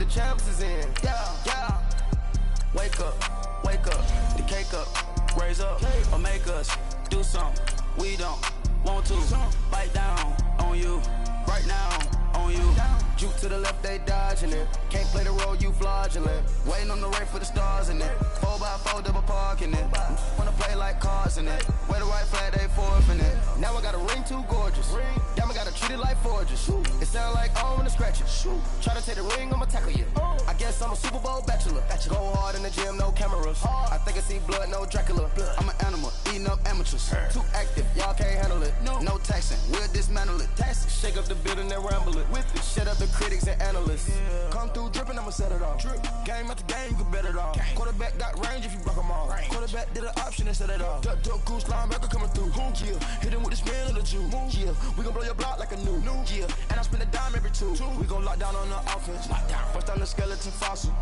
champs is in. Yeah. Wake up, the cake up, raise up, or make us do something we don't want to. Bite down on you, right now on you. Juke to the left, they dodging it. Can't play the role, you fraudulent. Waiting on the right for the stars in it. 4x4 double parking it. Wanna play like cars in it. Wear the white flag, they forfeiting it. Now I got a ring too gorgeous. Damn, I gotta treat it like forges. It sound like I'm in the scratches. Try to take the ring, I'ma tackle you. I guess I'm a Super Bowl bachelor. Go hard in the gym, no cameras. I think I see blood, no Dracula. I'm an animal, eating up amateurs. Too active, y'all can't handle it. No taxing, we'll dismantle it. Shake up the building and ramble it. Shut up the critics and analysts. Come through dripping, I'ma set it off. Game after game, you can bet it off. Quarterback got range if you block them all. Quarterback did an option and set it off. Duck, goose, linebacker coming through. Yeah, hit him with the spin of the Jew. Yeah, we gon' blow your block like a new. Yeah, and I spend a dime every two. We gon' lock down on the offense. Bust down the skeleton fossil.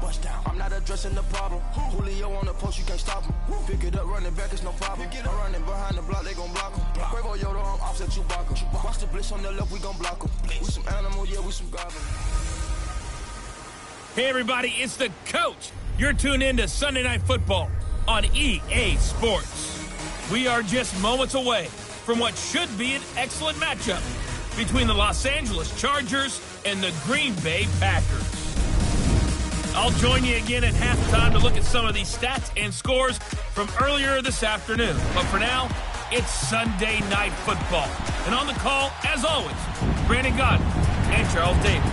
I'm not addressing the problem. Julio on the post, you can't stop him. Pick it up, running back, it's no problem. I'm running behind the block, they gon' block him. Quavo Yoda, I'm offset Chewbacca. Watch the blitz on the left, we gon' block him. We some animal, yeah, we some goblin. Hey everybody, it's the coach. You're tuned in to Sunday Night Football on EA Sports. We are just moments away from what should be an excellent matchup between the Los Angeles Chargers and the Green Bay Packers. I'll join you again at halftime to look at some of these stats and scores from earlier this afternoon. But for now, it's Sunday Night Football. And on the call, as always, Brandon Godden and Charles Davis.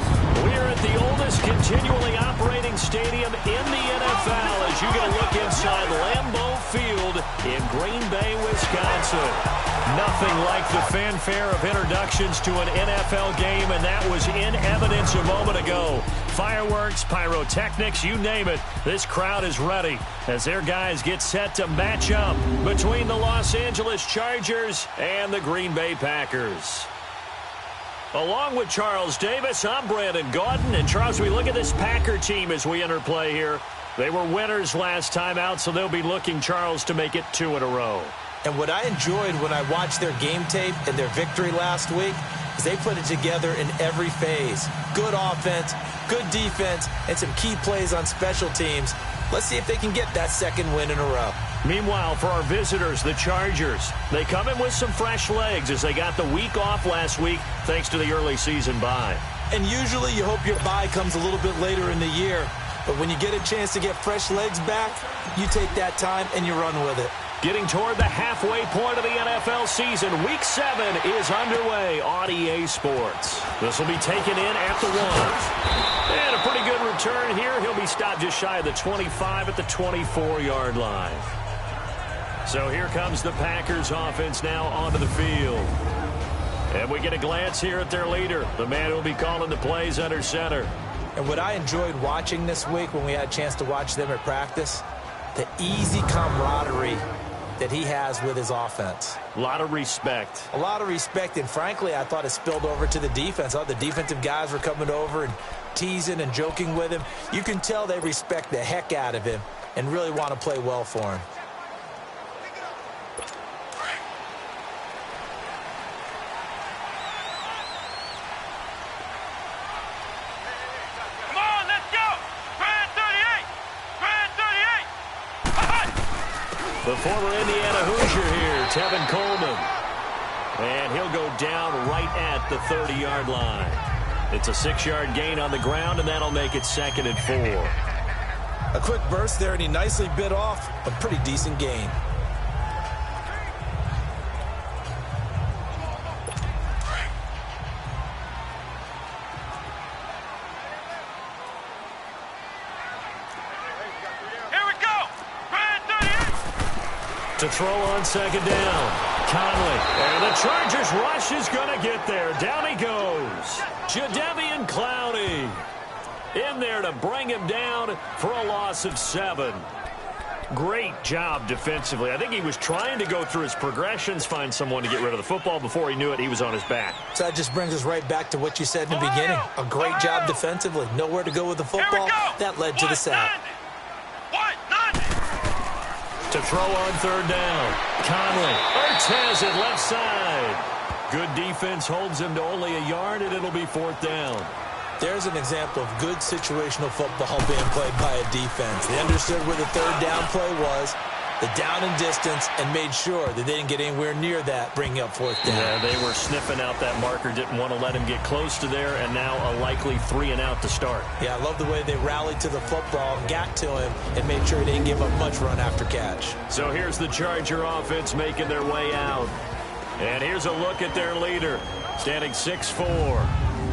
We're at the oldest continually operating stadium in the NFL as you get a look inside Lambeau Field in Green Bay, Wisconsin. Nothing like the fanfare of introductions to an NFL game, and that was in evidence a moment ago. Fireworks, pyrotechnics, you name it. This crowd is ready as their guys get set to match up between the Los Angeles Chargers and the Green Bay Packers. Along with Charles Davis, I'm Brandon Gaudin. And Charles, we look at this Packer team as we enter play here. They were winners last time out, so they'll be looking, Charles, to make it 2 in a row. And what I enjoyed when I watched their game tape and their victory last week is they put it together in every phase. Good offense, good defense, and some key plays on special teams. Let's see if they can get that second win in a row. Meanwhile, for our visitors, the Chargers, they come in with some fresh legs as they got the week off last week thanks to the early season bye. And usually you hope your bye comes a little bit later in the year. But when you get a chance to get fresh legs back, you take that time and you run with it. Getting toward the halfway point of the NFL season, Week 7 is underway on EA Sports. This will be taken in at the 1. And a pretty good return here. He'll be stopped just shy of the 25 at the 24-yard line. So here comes the Packers offense now onto the field. And we get a glance here at their leader, the man who will be calling the plays under center. And what I enjoyed watching this week when we had a chance to watch them at practice, the easy camaraderie that he has with his offense. A lot of respect. A lot of respect, and frankly, I thought it spilled over to the defense. All the defensive guys were coming over and teasing and joking with him. You can tell they respect the heck out of him and really want to play well for him. The former Indiana Hoosier here, Tevin Coleman. And he'll go down right at the 30-yard line. It's a 6-yard gain on the ground, and that'll make it 2nd and 4. A quick burst there, and he nicely bit off a pretty decent gain. To throw on 2nd down. Conley. And the Chargers rush is going to get there. Down he goes. Jadeveon Clowney in there to bring him down for a loss of 7. Great job defensively. I think he was trying to go through his progressions, find someone to get rid of the football. Before he knew it, he was on his back. So that just brings us right back to what you said in the beginning. A great job defensively. Nowhere to go with the football. That led to the sack. To throw on 3rd down. Conley. Ortez at left side. Good defense holds him to only a yard, and it'll be 4th down. There's an example of good situational football being played by a defense. They understood where the third down play was, the down and distance, and made sure that they didn't get anywhere near that, bringing up fourth down. Yeah, they were sniffing out that marker, didn't want to let him get close to there, and now a likely 3-and-out to start. Yeah, I love the way they rallied to the football, got to him, and made sure he didn't give up much run after catch. So here's the Charger offense making their way out. And here's a look at their leader, standing 6'4".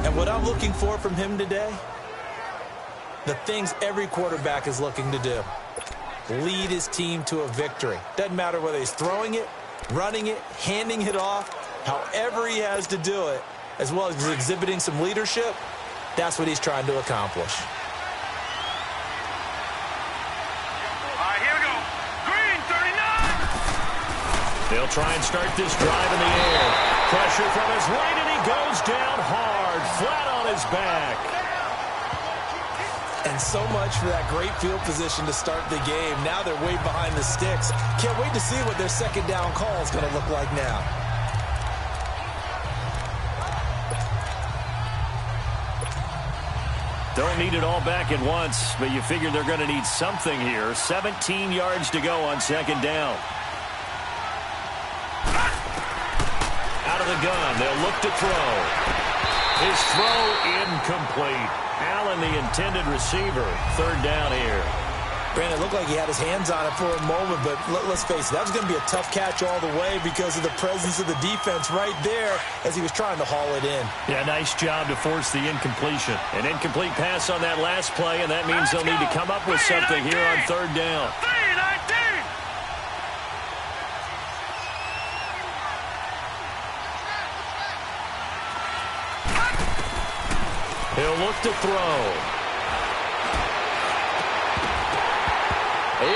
And what I'm looking for from him today, the things every quarterback is looking to do. Lead his team to a victory. Doesn't matter whether he's throwing it, running it, handing it off, however he has to do it, as well as exhibiting some leadership, that's what he's trying to accomplish. All right, here we go. Green, 39. They'll try and start this drive in the air. Pressure from his right, and he goes down hard, flat on his back. And so much for that great field position to start the game. Now they're way behind the sticks. Can't wait to see what their second down call is going to look like now. Don't need it all back at once, but you figure they're going to need something here. 17 yards to go on second down. Out of the gun, they'll look to throw. His throw incomplete. Allen, the intended receiver. Third down here. Brandon, it looked like he had his hands on it for a moment, but let's face it, that was going to be a tough catch all the way because of the presence of the defense right there as he was trying to haul it in. Yeah, nice job to force the incompletion. An incomplete pass on that last play, and that means they'll need to come up with something here on third down. 3-19. He'll look to throw.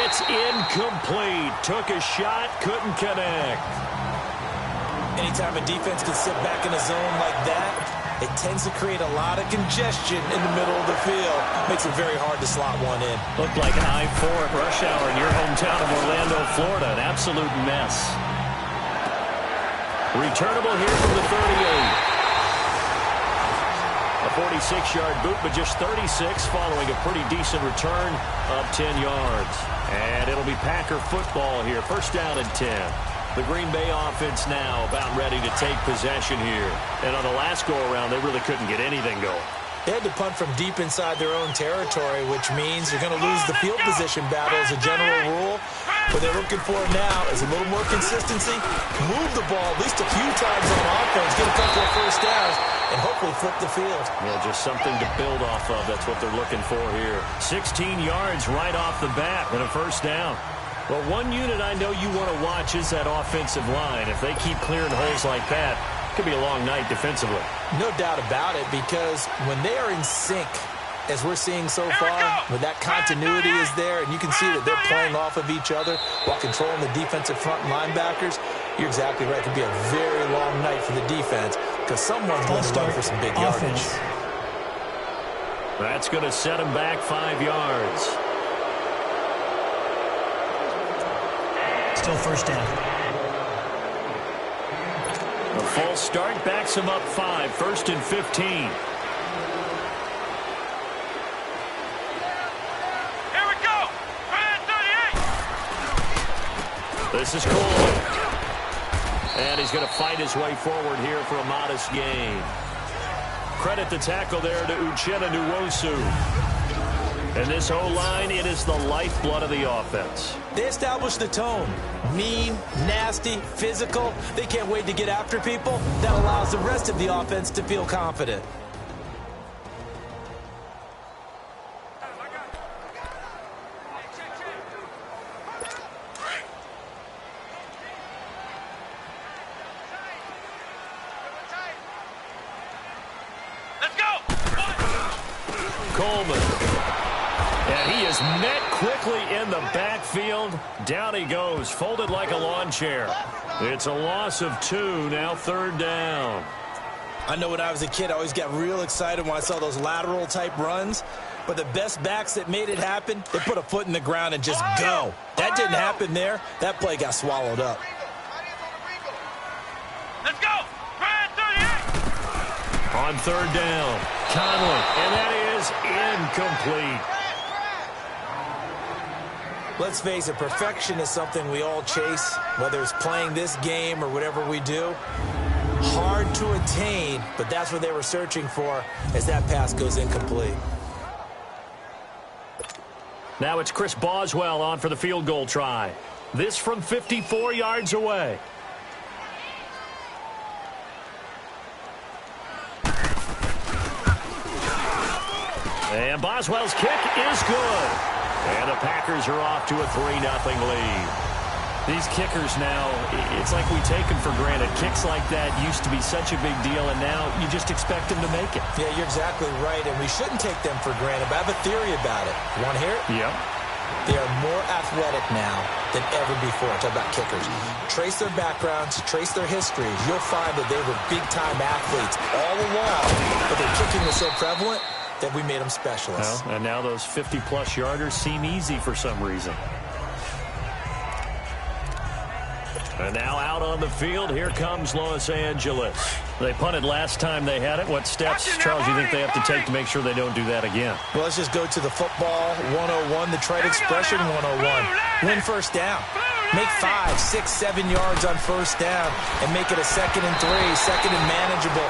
It's incomplete. Took a shot, couldn't connect. Anytime a defense can sit back in a zone like that, it tends to create a lot of congestion in the middle of the field. Makes it very hard to slot one in. Looked like I-4 at rush hour in your hometown of Orlando, Florida. An absolute mess. Returnable here from the 38. A 46-yard boot, but just 36 following a pretty decent return of 10 yards. And it'll be Packer football here. First down and 10. The Green Bay offense now about ready to take possession here. And on the last go-around, they really couldn't get anything going. They had to punt from deep inside their own territory, which means you're going to lose the field position battle as a general rule. What they're looking for now is a little more consistency, move the ball at least a few times on offense, get a couple of first downs, and hopefully flip the field. Yeah, just something to build off of. That's what they're looking for here. 16 yards right off the bat and a first down. Well, one unit I know you want to watch is that offensive line. If they keep clearing holes like that, it could be a long night defensively. No doubt about it, because when they are in sync, as we're seeing so far, when that continuity is there, and you can see that they're playing off of each other while controlling the defensive front linebackers, you're exactly right. It could be a very long night for the defense because someone's going to run for some big yardage. That's going to set them back 5 yards. Still first down. A false start backs him up 5. First and 15. Here we go. 38. This is Cole. And he's going to fight his way forward here for a modest gain. Credit the tackle there to Uchenna Nwosu. And this O-line, it is the lifeblood of the offense. They established the tone. Mean, nasty, physical. They can't wait to get after people. That allows the rest of the offense to feel confident. Let's go. Coleman. And he is met quickly in the backfield. Down he goes, folded like a lawn chair. It's a loss of 2, now third down. I know when I was a kid, I always got real excited when I saw those lateral type runs. But the best backs that made it happen, they put a foot in the ground and just go. That didn't happen there. That play got swallowed up. Let's go. On third down, Conley, and that is incomplete. Let's face it, perfection is something we all chase, whether it's playing this game or whatever we do. Hard to attain, but that's what they were searching for as that pass goes incomplete. Now it's Chris Boswell on for the field goal try. This from 54 yards away. And Boswell's kick is good. And the Packers are off to a 3-0 lead. These kickers now, it's like we take them for granted. Kicks like that used to be such a big deal, and now you just expect them to make it. Yeah, you're exactly right, and we shouldn't take them for granted, but I have a theory about it. You want to hear it? Yep. They are more athletic now than ever before. Talk about kickers. Trace their backgrounds, trace their histories. You'll find that they were big-time athletes all along, but their kicking was so prevalent that we made them specialists. Well, and now those 50-plus yarders seem easy for some reason. And now out on the field, here comes Los Angeles. They punted last time they had it. What steps, Charles, do you think they have to take to make sure they don't do that again? Well, let's just go to the football 101, the trite expression 101. Win first down. Make 5, 6, 7 yards on first down and make it a 2nd and 3, second and manageable.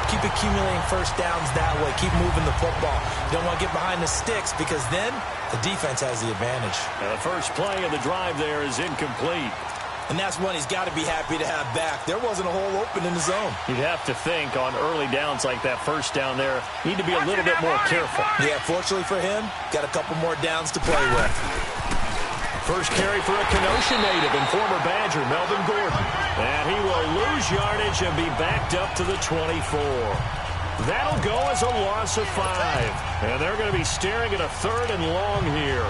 Keep accumulating first downs that way. Keep moving the football. You don't want to get behind the sticks because then the defense has the advantage. Now the first play of the drive there is incomplete. And that's one he's got to be happy to have back. There wasn't a hole open in the zone. You'd have to think on early downs like that first down there, need to be a little bit more careful. Yeah, fortunately for him, got a couple more downs to play with. First carry for a Kenosha native and former Badger, Melvin Gordon. And he will lose yardage and be backed up to the 24. That'll go as a loss of 5. And they're going to be staring at a 3rd and long here.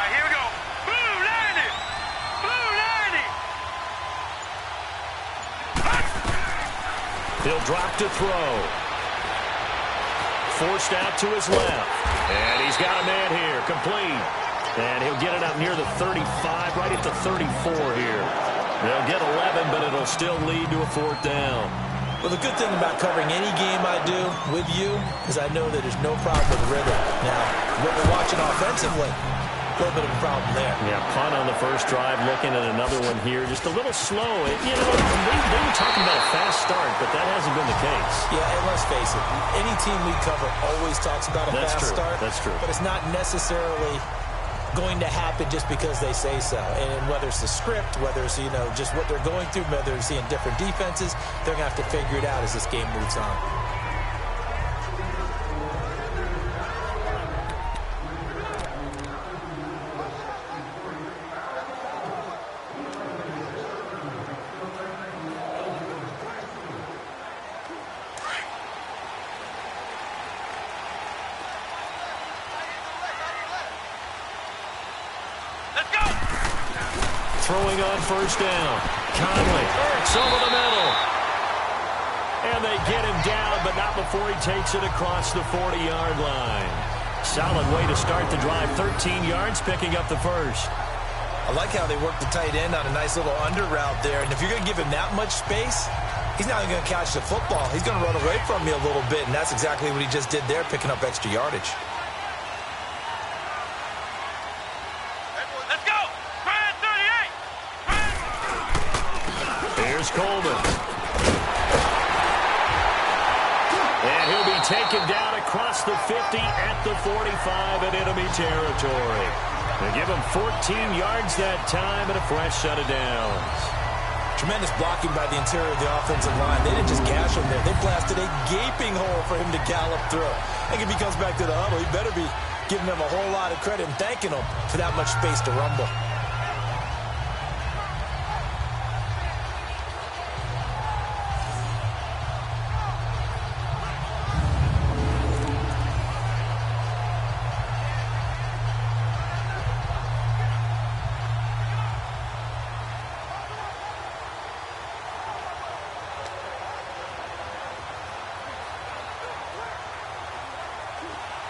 Here we go. Blue 90. Blue 90. He'll drop to throw. Forced out to his left. And he's got a man here, complete. And he'll get it out near the 35, right at the 34 here. They'll get 11, but it'll still lead to a 4th down. Well, the good thing about covering any game I do with you is I know that there's no problem with rhythm. Now, what we're watching offensively, a little bit of a problem there. Yeah, punt on the first drive, looking at another one here. Just a little slow. You know, they were talking about a fast start, but that hasn't been the case. Yeah, and let's face it, any team we cover always talks about a fast start. That's true. But it's not necessarily going to happen just because they say so. And whether it's the script, whether it's, you know, just what they're going through, whether they're seeing different defenses, they're going to have to figure it out as this game moves on. Throwing on first down. Conley, it's over the middle. And they get him down, but not before he takes it across the 40-yard line. Solid way to start the drive. 13 yards, picking up the first. I like how they work the tight end on a nice little under route there. And if you're going to give him that much space, he's not even going to catch the football. He's going to run away from me a little bit, and that's exactly what he just did there, picking up extra yardage. Here's Coleman. And he'll be taken down across the 50 at the 45 in enemy territory. They give him 14 yards that time and a fresh set of downs. Tremendous blocking by the interior of the offensive line. They didn't just gash him there. They blasted a gaping hole for him to gallop through. I think if he comes back to the huddle, he better be giving them a whole lot of credit and thanking them for that much space to rumble.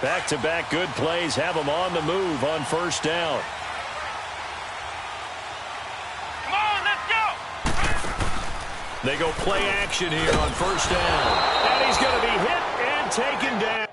Back-to-back good plays have them on the move on first down. They go play action here on first down. And he's going to be hit and taken down.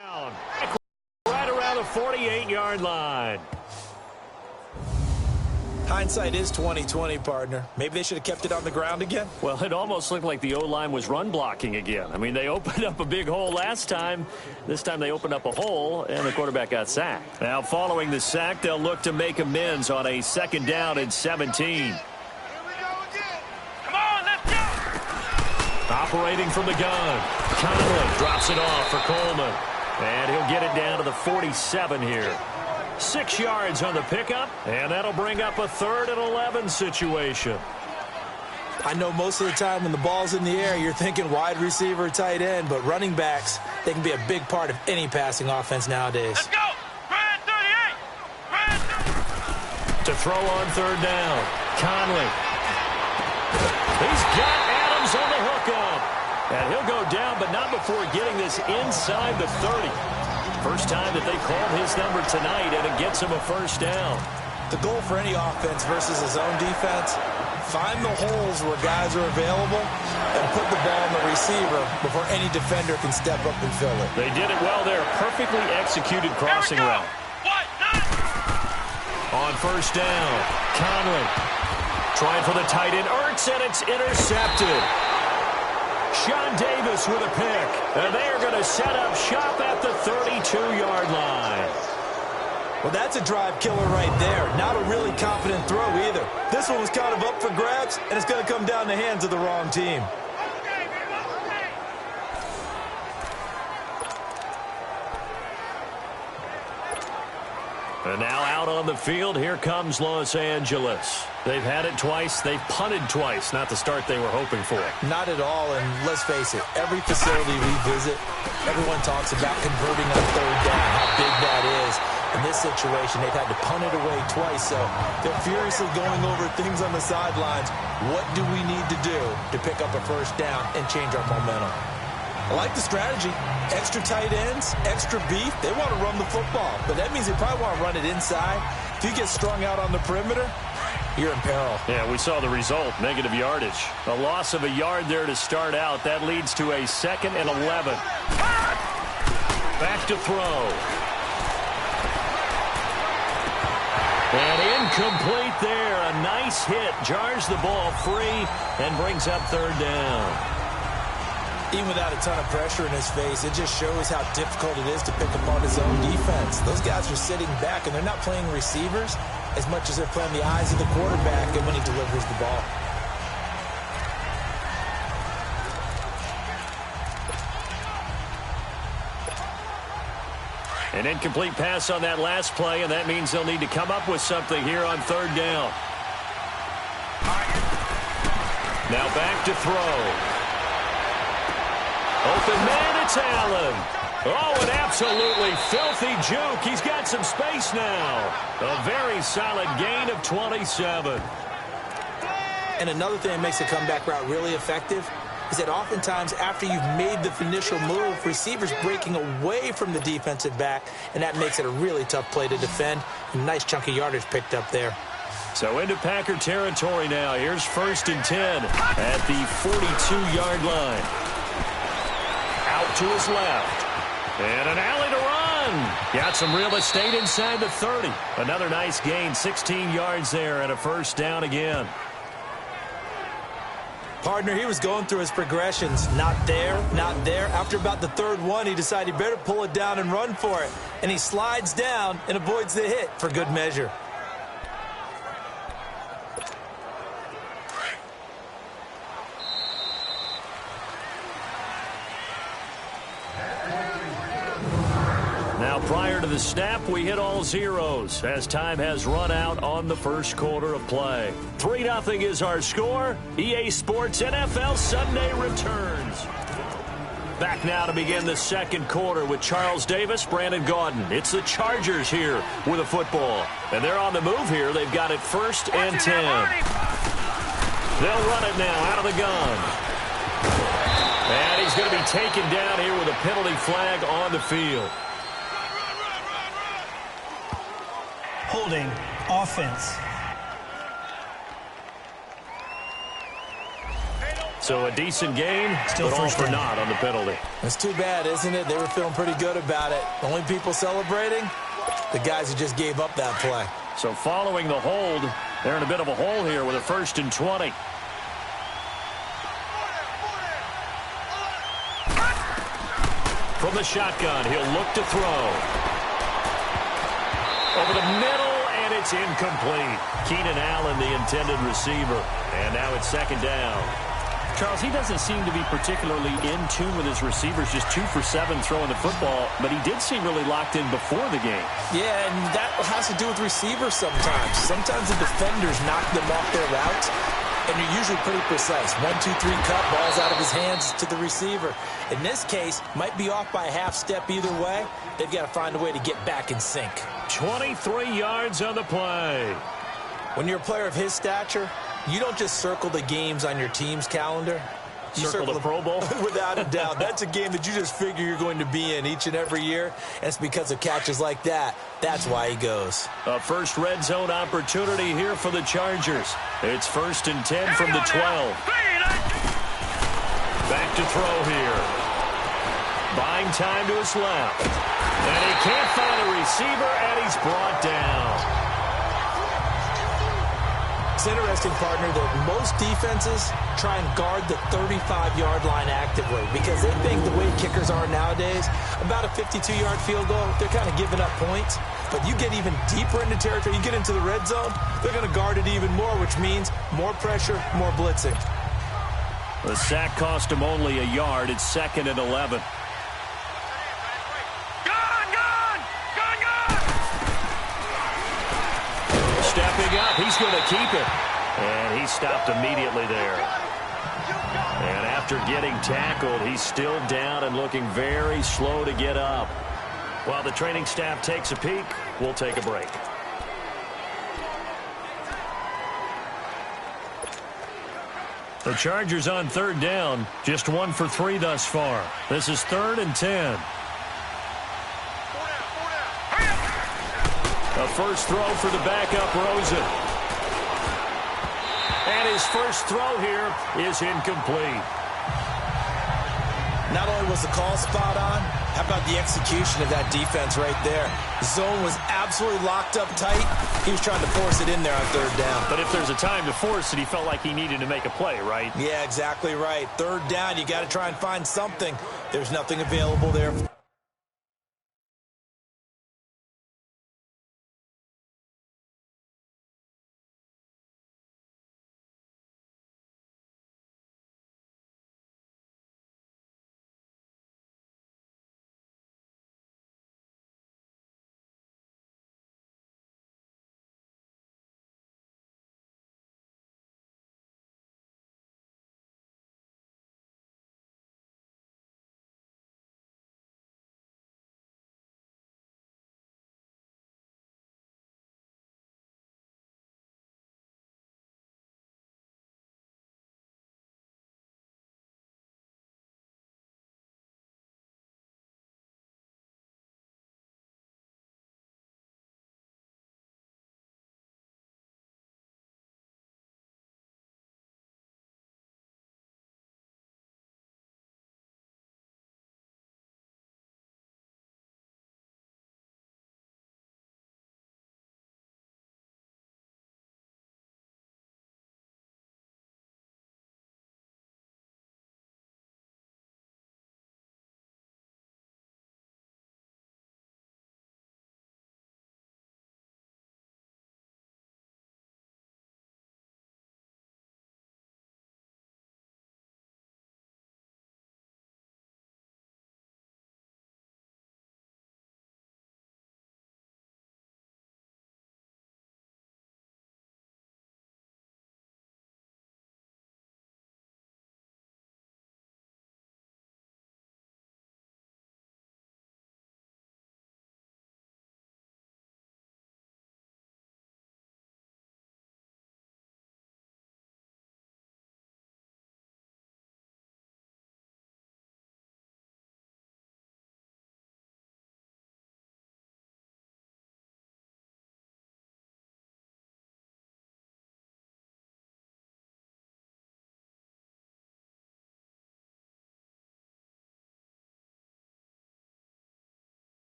Right around the 48-yard line. Hindsight is 20/20, partner. Maybe they should have kept it on the ground again. Well, it almost looked like the O-line was run blocking again. I mean, they opened up a big hole last time. This time they opened up a hole, and the quarterback got sacked. Now, following the sack, they'll look to make amends on a 2nd down and 17. Come on, let's go! Operating from the gun. Conley drops it off for Coleman. And he'll get it down to the 47 here. 6 yards on the pickup, and that'll bring up a 3rd and 11 situation. I know most of the time when the ball's in the air, you're thinking wide receiver, tight end, but running backs, they can be a big part of any passing offense nowadays. Let's go! Grand 38! Grand 38! To throw on 3rd down, Conley. He's got Adams on the hookup. And he'll go down, but not before getting this inside the 30. First time that they called his number tonight, and it gets him a 1st down. The goal for any offense versus his own defense, find the holes where guys are available and put the ball on the receiver before any defender can step up and fill it. They did it well there. Perfectly executed crossing route. On 1st down, Conley trying for the tight end. Ertz, and it's intercepted. Sean Davis with a pick. And they are going to set up shop at the 32-yard line. Well, that's a drive killer right there. Not a really confident throw either. This one was kind of up for grabs, and it's going to come down the hands of the wrong team. And now out on the field, here comes Los Angeles. They've had it twice. They've punted twice. Not the start they were hoping for. Not at all, and let's face it, every facility we visit, everyone talks about converting on 3rd down, how big that is. In this situation, they've had to punt it away twice, so they're furiously going over things on the sidelines. What do we need to do to pick up a 1st down and change our momentum? I like the strategy. Extra tight ends, extra beef. They want to run the football, but that means they probably want to run it inside. If you get strung out on the perimeter, you're in peril. Yeah, we saw the result, negative yardage. A loss of a yard there to start out. That leads to a 2nd and 11. Back to throw. And incomplete there. A nice hit. Jars the ball free and brings up 3rd down. Even without a ton of pressure in his face, it just shows how difficult it is to pick apart his own defense. Those guys are sitting back, and they're not playing receivers as much as they're playing the eyes of the quarterback and when he delivers the ball. An incomplete pass on that last play, and that means they'll need to come up with something here on 3rd down. Now back to throw. Open man, it's Allen. Oh, an absolutely filthy juke. He's got some space now. A very solid gain of 27. And another thing that makes the comeback route really effective is that oftentimes after you've made the initial move, receivers breaking away from the defensive back, and that makes it a really tough play to defend. A nice chunk of yardage picked up there. So into Packer territory now. Here's 1st and 10 at the 42-yard line. Out to his left. And an alley to run. Got some real estate inside the 30. Another nice gain, 16 yards there, and a 1st down again. Partner, he was going through his progressions. Not there, not there. After about the 3rd one, he decided he better pull it down and run for it. And he slides down and avoids the hit for good measure. Now, prior to the snap, we hit all zeros as time has run out on the 1st quarter of play. 3-0 is our score. EA Sports NFL Sunday returns. Back now to begin the 2nd quarter with Charles Davis, Brandon Gaudin. It's the Chargers here with a football. And they're on the move here. They've got it 1st and 10. They'll run it now out of the gun. And he's going to be taken down here with a penalty flag on the field. Holding offense. So a decent gain, Still but all first for down. naught on the penalty. It's too bad, isn't it? They were feeling pretty good about it. The only people celebrating, the guys who just gave up that play. So following the hold, they're in a bit of a hole here with a 1st and 20. From the shotgun, he'll look to throw. Over the middle, and it's incomplete. Keenan Allen, the intended receiver. And now it's 2nd down. Charles, he doesn't seem to be particularly in tune with his receivers, just 2 for 7 throwing the football, but he did seem really locked in before the game. Yeah, and that has to do with receivers sometimes. Sometimes the defenders knock them off their routes, and you're usually pretty precise. 1, 2, 3 cut, ball's out of his hands to the receiver. In this case, might be off by a half step either way. They've got to find a way to get back in sync. 23 yards on the play. When you're a player of his stature, you don't just circle the games on your team's calendar. You Circle the Pro Bowl? Without a doubt. That's a game that you just figure you're going to be in each and every year. And it's because of catches like that. That's why he goes. A first red zone opportunity here for the Chargers. It's 1st and 10 from the 12. Back to throw here. Buying time to his left. And he can't find a receiver, and he's brought down. It's interesting, partner, that most defenses try and guard the 35-yard line actively because they think the way kickers are nowadays, about a 52-yard field goal, they're kind of giving up points. But you get even deeper into territory, you get into the red zone, they're going to guard it even more, which means more pressure, more blitzing. The sack cost him only a yard. It's 2nd and 11. Stepping up, he's going to keep it. And he stopped immediately there. And after getting tackled, he's still down and looking very slow to get up. While the training staff takes a peek, we'll take a break. The Chargers on 3rd down, just 1 for 3 thus far. This is 3rd and 10. A first throw for the backup, Rosen. And his first throw here is incomplete. Not only was the call spot on, how about the execution of that defense right there? Zone was absolutely locked up tight. He was trying to force it in there on 3rd down. But if there's a time to force it, he felt like he needed to make a play, right? Yeah, exactly right. 3rd down, you got to try and find something. There's nothing available there.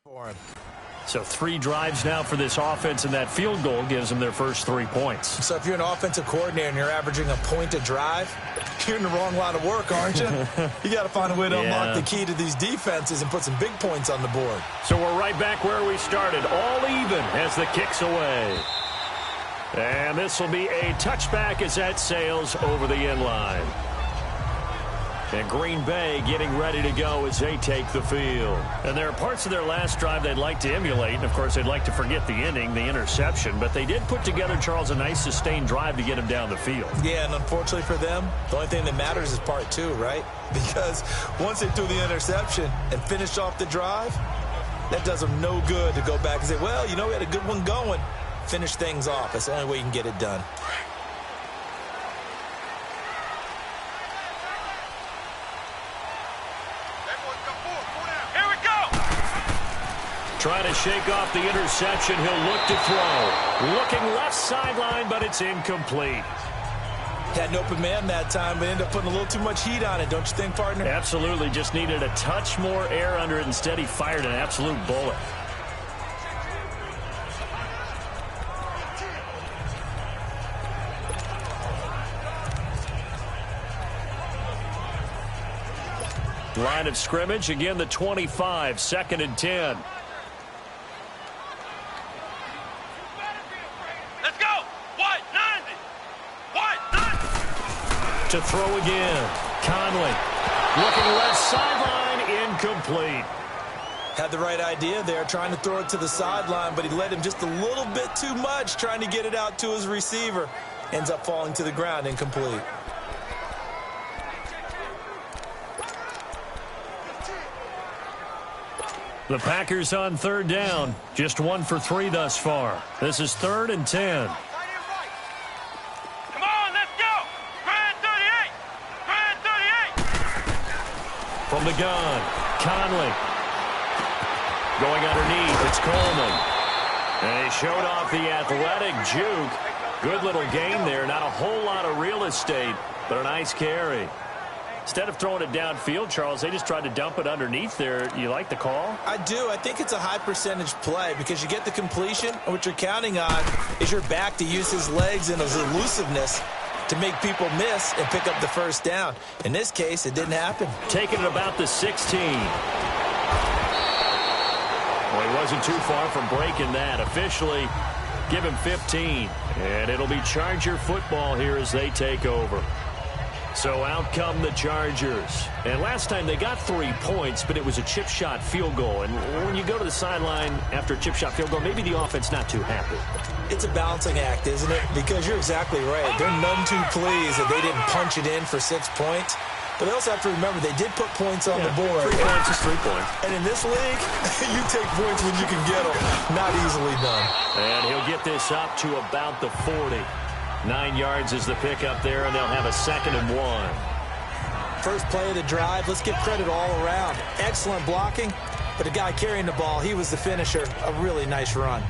for him. So 3 drives now for this offense, and that field goal gives them their first 3 points. So if you're an offensive coordinator and you're averaging a point a drive, you're in the wrong line of work, aren't you? You got to find a way to unlock the key to these defenses and put some big points on the board. So we're right back where we started, all even as the kick's away. And this will be a touchback as that sails over the end line. And Green Bay getting ready to go as they take the field. And there are parts of their last drive they'd like to emulate. And, of course, they'd like to forget the inning, the interception. But they did put together, Charles, a nice sustained drive to get him down the field. Yeah, and unfortunately for them, the only thing that matters is part 2, right? Because once they threw the interception and finished off the drive, that does them no good to go back and say, well, you know, we had a good one going. Finish things off. That's the only way you can get it done. Trying to shake off the interception. He'll look to throw. Looking left sideline, but it's incomplete. Had an open man that time, but ended up putting a little too much heat on it, don't you think, partner? Absolutely. Just needed a touch more air under it. Instead, he fired an absolute bullet. Line of scrimmage. Again, the 25. 2nd and 10. To throw again. Conley looking left sideline, incomplete. Had the right idea there, trying to throw it to the sideline, but he led him just a little bit too much, trying to get it out to his receiver. Ends up falling to the ground, incomplete. The Packers on 3rd down. Just 1 for 3 thus far. This is 3rd and 10. From the gun, Conley. Going underneath, it's Coleman. And he showed off the athletic juke. Good little gain there. Not a whole lot of real estate, but a nice carry. Instead of throwing it downfield, Charles, they just tried to dump it underneath there. You like the call? I do. I think it's a high percentage play because you get the completion, and what you're counting on is your back to use his legs and his elusiveness to make people miss and pick up the first down. In this case, it didn't happen. Taking it about the 16. Well, he wasn't too far from breaking that. Officially, give him 15. And it'll be Charger football here as they take over. So out come the Chargers. And last time they got 3 points, but it was a chip shot field goal. And when you go to the sideline after a chip shot field goal, maybe the offense not too happy. It's a balancing act, isn't it? Because you're exactly right. They're none too pleased that they didn't punch it in for 6 points. But they also have to remember they did put points on the board. 3 points is 3 points. And in this league, you take points when you can get them. Not easily done. And he'll get this up to about the 40. 9 yards is the pickup there, and they'll have a 2nd and 1. First play of the drive. Let's give credit all around. Excellent blocking. But the guy carrying the ball, he was the finisher. A really nice run.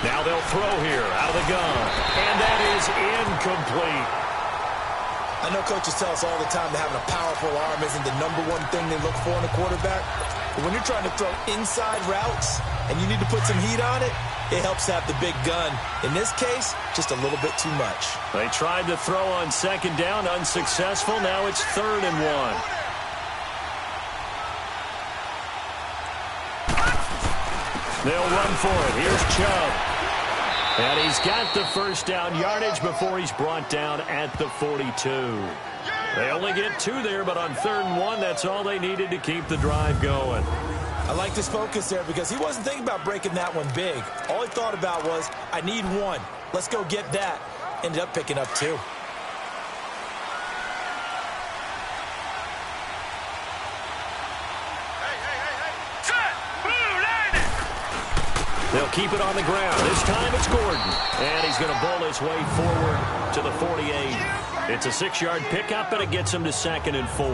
Now they'll throw here out of the gun. And that is incomplete. I know coaches tell us all the time that having a powerful arm isn't the #1 thing they look for in a quarterback. But when you're trying to throw inside routes and you need to put some heat on it, it helps to have the big gun. In this case, just a little bit too much. They tried to throw on 2nd down, unsuccessful. Now it's 3rd and 1. They'll run for it. Here's Chubb. And he's got the first down yardage before he's brought down at the 42. They only get 2 there, but on 3rd and 1, that's all they needed to keep the drive going. I like this focus there because he wasn't thinking about breaking that one big. All he thought about was, I need 1. Let's go get that. Ended up picking up 2. They'll keep it on the ground. This time it's Gordon. And he's going to bowl his way forward to the 48. It's a 6-yard pickup, and it gets him to 2nd and 4.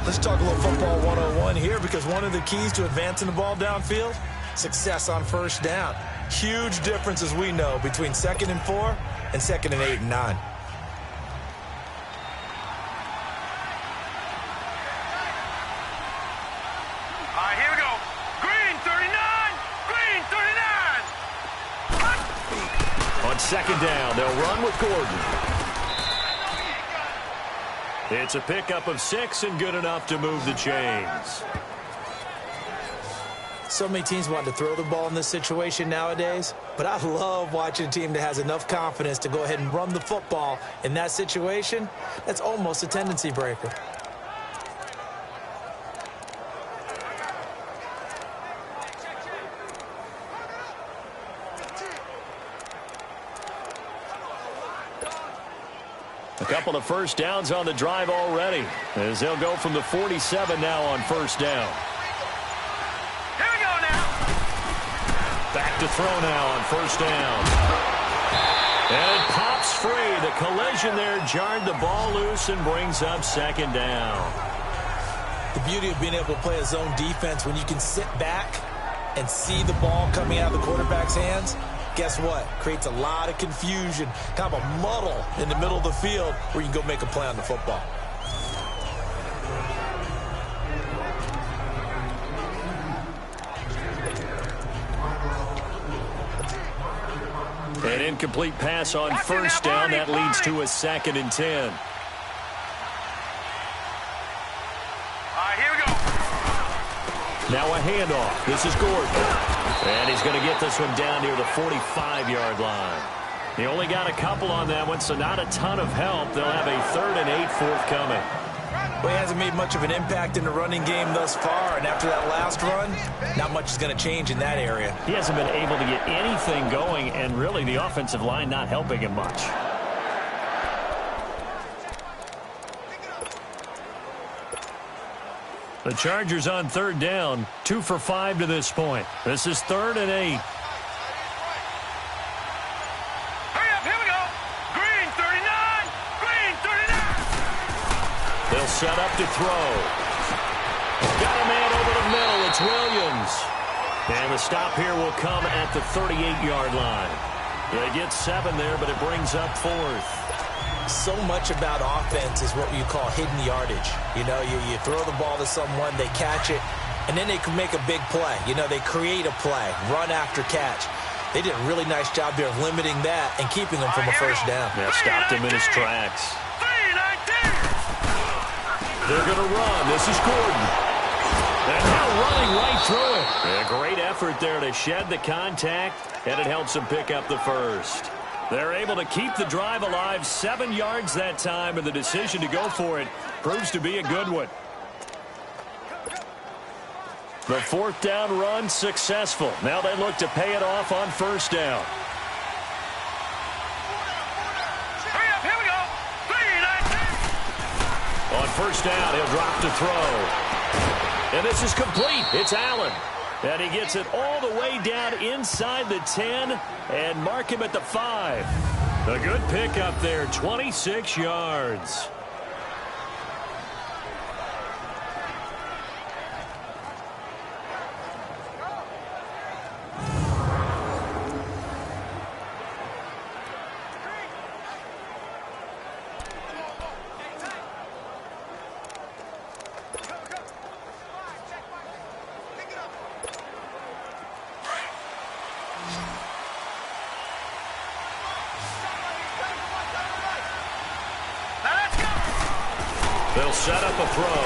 Let's talk a little football 101 here because one of the keys to advancing the ball downfield success on first down. Huge difference, as we know, between 2nd and 4 and 2nd and 8 and 9. All right, here we go. Green 39. Green 39. On 2nd down, they'll run with Gordon. It's a pickup of 6 and good enough to move the chains. So many teams want to throw the ball in this situation nowadays, but I love watching a team that has enough confidence to go ahead and run the football in that situation. That's almost a tendency breaker. A couple of first downs on the drive already, as they'll go from the 47 now on first down. Here we go now. Back to throw now on first down. And it pops free. The collision there jarred the ball loose and brings up 2nd down. The beauty of being able to play a zone defense when you can sit back and see the ball coming out of the quarterback's hands, guess what? Creates a lot of confusion, kind of a muddle in the middle of the field where you can go make a play on the football. An incomplete pass on first down. That leads to a 2nd and 10. All right, here we go. Now a handoff. This is Gordon. And he's going to get this one down near the 45-yard line. He only got a couple on that one, so not a ton of help. They'll have a 3rd and 8 forthcoming. Well, he hasn't made much of an impact in the running game thus far, and after that last run, not much is going to change in that area. He hasn't been able to get anything going, and really the offensive line not helping him much. The Chargers on 3rd down, 2 for 5 to this point. This is 3rd and 8. Hurry up, here we go. Green 39. Green 39. They'll set up to throw. Got a man over the middle. It's Williams. And the stop here will come at the 38-yard line. They get 7 there, but it brings up 4th. So much about offense is what you call hidden yardage. You know, you throw the ball to someone, they catch it, and then they can make a big play. You know, they create a play, run after catch. They did a really nice job there of limiting that and keeping them from a first down. Yeah, stopped him in his tracks. They're going to run. This is Gordon. And now running right through it. A great effort there to shed the contact, and it helps him pick up the first. They're able to keep the drive alive, 7 yards that time, and the decision to go for it proves to be a good one. The 4th down run successful. Now they look to pay it off on first down. Hurry up, here we go. On first down, he'll drop to throw. And this is complete. It's Allen. And he gets it all the way down inside the 10 and mark him at the 5. A good pickup there, 26 yards. They'll set up a throw.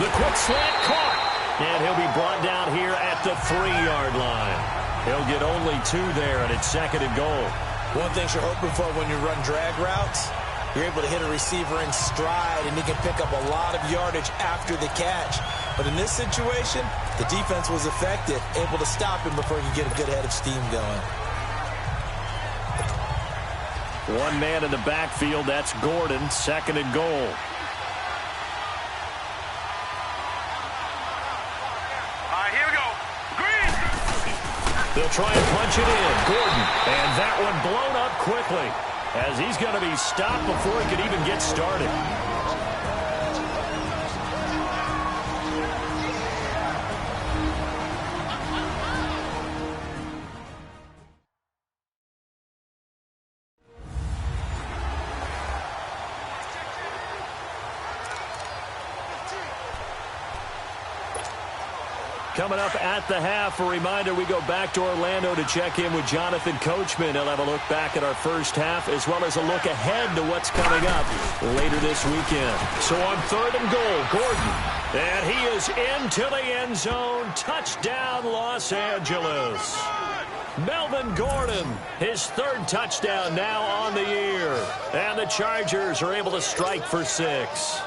The quick slant caught. And he'll be brought down here at the 3-yard line. He'll get only 2 there, and it's 2nd and goal. One thing you're hoping for when you run drag routes, you're able to hit a receiver in stride, and he can pick up a lot of yardage after the catch. But in this situation, the defense was effective, able to stop him before he could get a good head of steam going. One man in the backfield, that's Gordon, 2nd and goal. All right, here we go. Green. They'll try and punch it in. Gordon, and that one blown up quickly as he's going to be stopped before he could even get started. Coming up at the half, a reminder, we go back to Orlando to check in with Jonathan Coachman. He'll have a look back at our first half as well as a look ahead to what's coming up later this weekend. So on 3rd and goal, Gordon. And he is into the end zone. Touchdown, Los Angeles. Melvin Gordon, his 3rd touchdown now on the year. And the Chargers are able to strike for 6.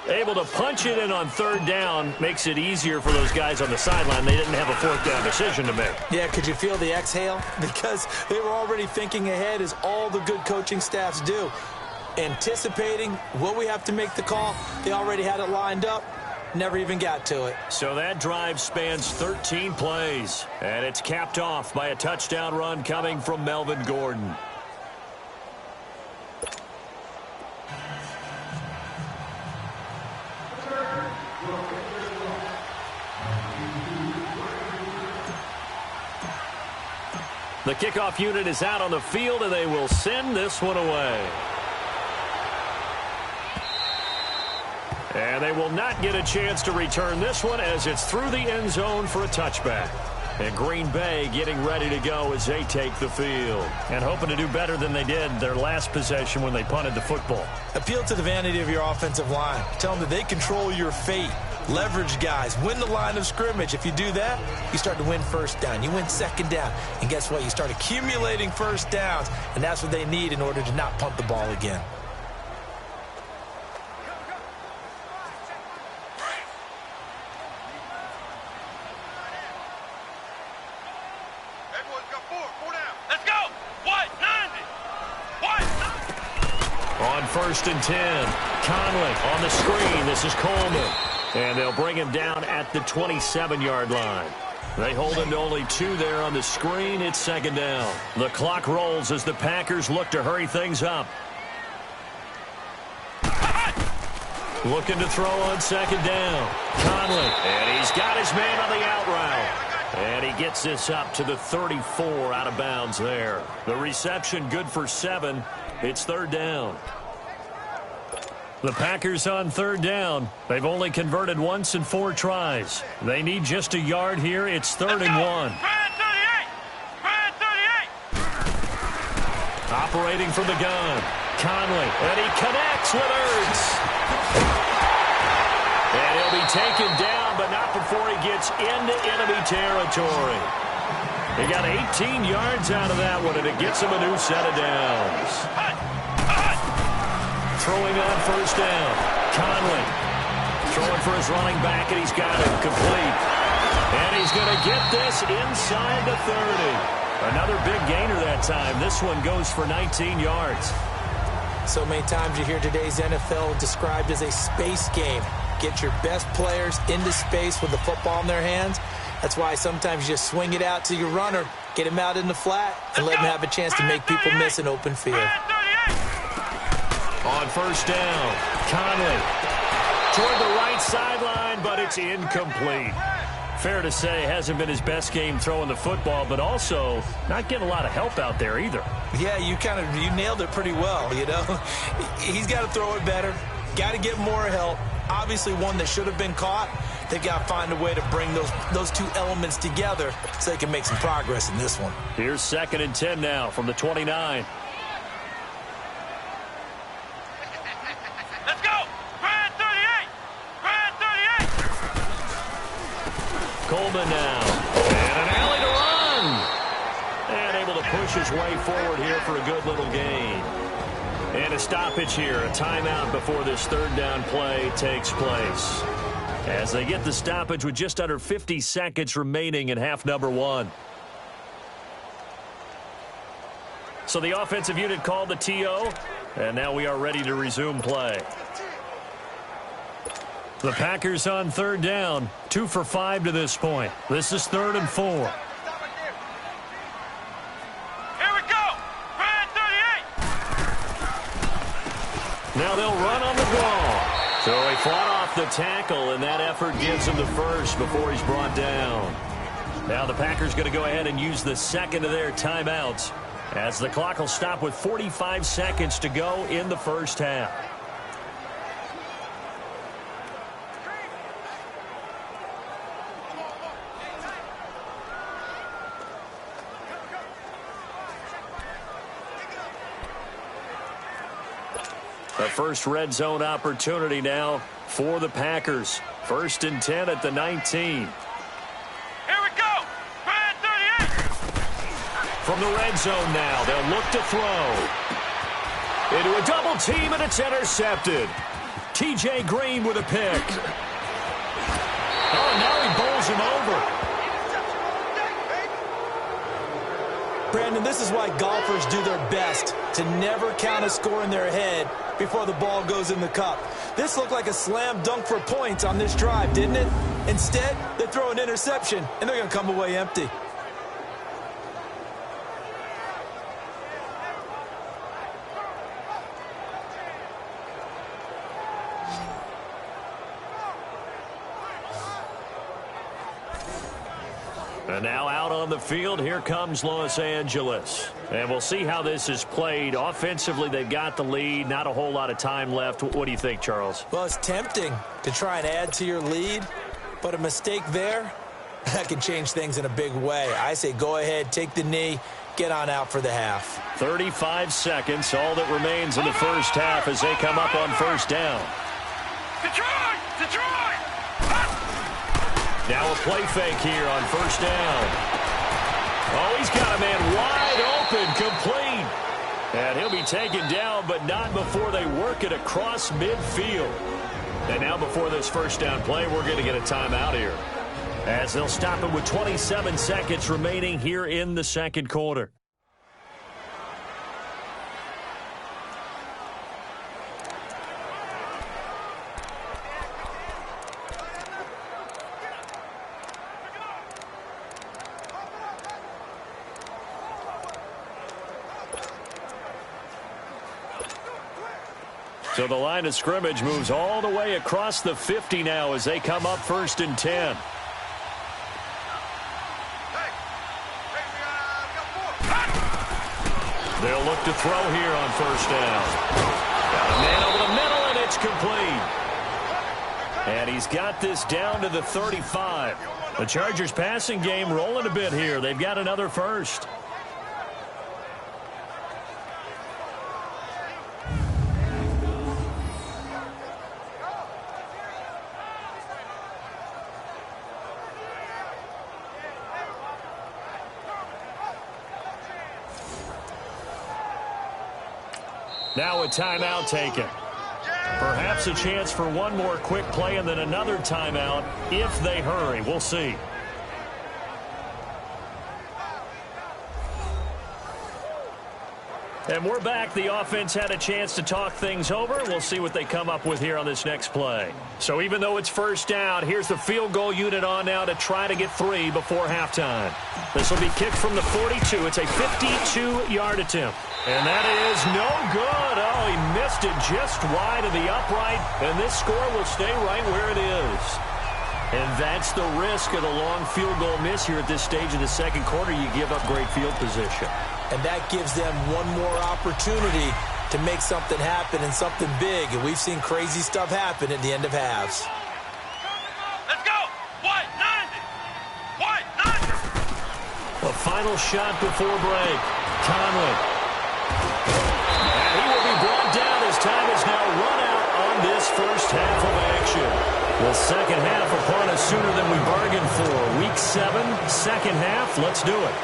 Able to punch it in on 3rd down makes it easier for those guys on the sideline. They didn't have a 4th down decision to make. Yeah, could you feel the exhale? Because they were already thinking ahead, as all the good coaching staffs do. Anticipating, will we have to make the call? They already had it lined up. Never even got to it. So that drive spans 13 plays. And it's capped off by a touchdown run coming from Melvin Gordon. The kickoff unit is out on the field, and they will send this one away. And they will not get a chance to return this one as it's through the end zone for a touchback. And Green Bay getting ready to go as they take the field. And hoping to do better than they did their last possession when they punted the football. Appeal to the vanity of your offensive line. Tell them that they control your fate. Leverage guys. Win the line of scrimmage. If you do that, you start to win 1st down. You win 2nd down. And guess what? You start accumulating 1st downs. And that's what they need in order to not punt the ball again. Let's go. What? 90. What? On 1st and 10. Conley on the screen. This is Coleman. And they'll bring him down at the 27-yard line. They hold him to only 2 there on the screen. It's 2nd down. The clock rolls as the Packers look to hurry things up. Looking to throw on 2nd down. Conley. And he's got his man on the out route. And he gets this up to the 34 out of bounds there. The reception good for 7. It's 3rd down. The Packers on 3rd down. They've only converted once in 4 tries. They need just a yard here. It's 3rd and 1. Operating from the gun. Conley. And he connects with Ertz. And he'll be taken down, but not before he gets into enemy territory. He got 18 yards out of that one, and it gets him a new set of downs. Throwing on 1st down. Conley throwing for his running back, and he's got it complete. And he's going to get this inside the 30. Another big gainer that time. This one goes for 19 yards. So many times you hear today's NFL described as a space game. Get your best players into space with the football in their hands. That's why sometimes you just swing it out to your runner, get him out in the flat, and let him have a chance to make people miss an open field. On 1st down, Conley toward the right sideline, but it's incomplete. Fair to say, hasn't been his best game throwing the football, but also not getting a lot of help out there either. Yeah, you nailed it pretty well, you know. He's got to throw it better, got to get more help. Obviously one that should have been caught. They've got to find a way to bring those 2 elements together so they can make some progress in this one. Here's 2nd and 10 now from the 29. Let's go. Brand 38. Brand 38. Coleman now. And an alley to run. And able to push his way forward here for a good little gain. And a stoppage here, a timeout before this 3rd down play takes place. As they get the stoppage with just under 50 seconds remaining in half number 1. So the offensive unit called the TO, and now we are ready to resume play. The Packers on 3rd down, 2 for 5 to this point. This is 3rd and 4. Here we go. Brand 38. Now they'll run on the ball. So he fought off the tackle, and that effort gives him the first before he's brought down. Now the Packers going to go ahead and use the 2nd of their timeouts as the clock will stop with 45 seconds to go in the first half. The first red zone opportunity now for the Packers. 1st and 10 at the 19. Here we go. Red 38. From the red zone now, they'll look to throw. Into a double team, and it's intercepted. T.J. Green with a pick. Oh, now he bowls him over. Brandon, this is why golfers do their best to never count a score in their head before the ball goes in the cup. This looked like a slam dunk for points on this drive, didn't it? Instead, they throw an interception, and they're going to come away empty. And now out on the field, here comes Los Angeles. And we'll see how this is played. Offensively, they've got the lead. Not a whole lot of time left. What do you think, Charles? Well, it's tempting to try and add to your lead, but a mistake there, that can change things in a big way. I say go ahead, take the knee, get on out for the half. 35 seconds, all that remains in the first half as they come up on first down. Detroit! Detroit! Now a play fake here on first down. Oh, he's got a man wide open, complete. And he'll be taken down, but not before they work it across midfield. And now before this first down play, we're going to get a timeout here, as they'll stop it with 27 seconds remaining here in the second quarter. So the line of scrimmage moves all the way across the 50 now as they come up 1st and 10. They'll look to throw here on first down. Got a man over the middle, and it's complete. And he's got this down to the 35. The Chargers passing game rolling a bit here. They've got another first. Now a timeout taken. Perhaps a chance for one more quick play and then another timeout if they hurry. We'll see. And we're back. The offense had a chance to talk things over. We'll see what they come up with here on this next play. So even though it's first down, here's the field goal unit on now to try to get 3 before halftime. This will be kicked from the 42. It's a 52-yard attempt. And that is no good. Oh, he missed it just wide of the upright. And this score will stay right where it is. And that's the risk of the long field goal miss here at this stage of the second quarter. You give up great field position. And that gives them one more opportunity to make something happen and something big. And we've seen crazy stuff happen at the end of halves. Let's go! White 90! White 90! A final shot before break. Conley. And he will be brought down as time is now run out on this first half of action. The second half upon us sooner than we bargained for. Week 7, second half. Let's do it.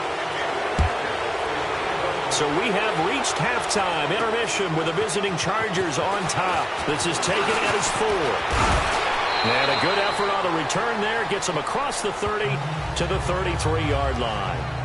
So we have reached halftime, intermission with the visiting Chargers on top. This is taken at his 4. And a good effort on the return there gets him across the 30 to the 33-yard line.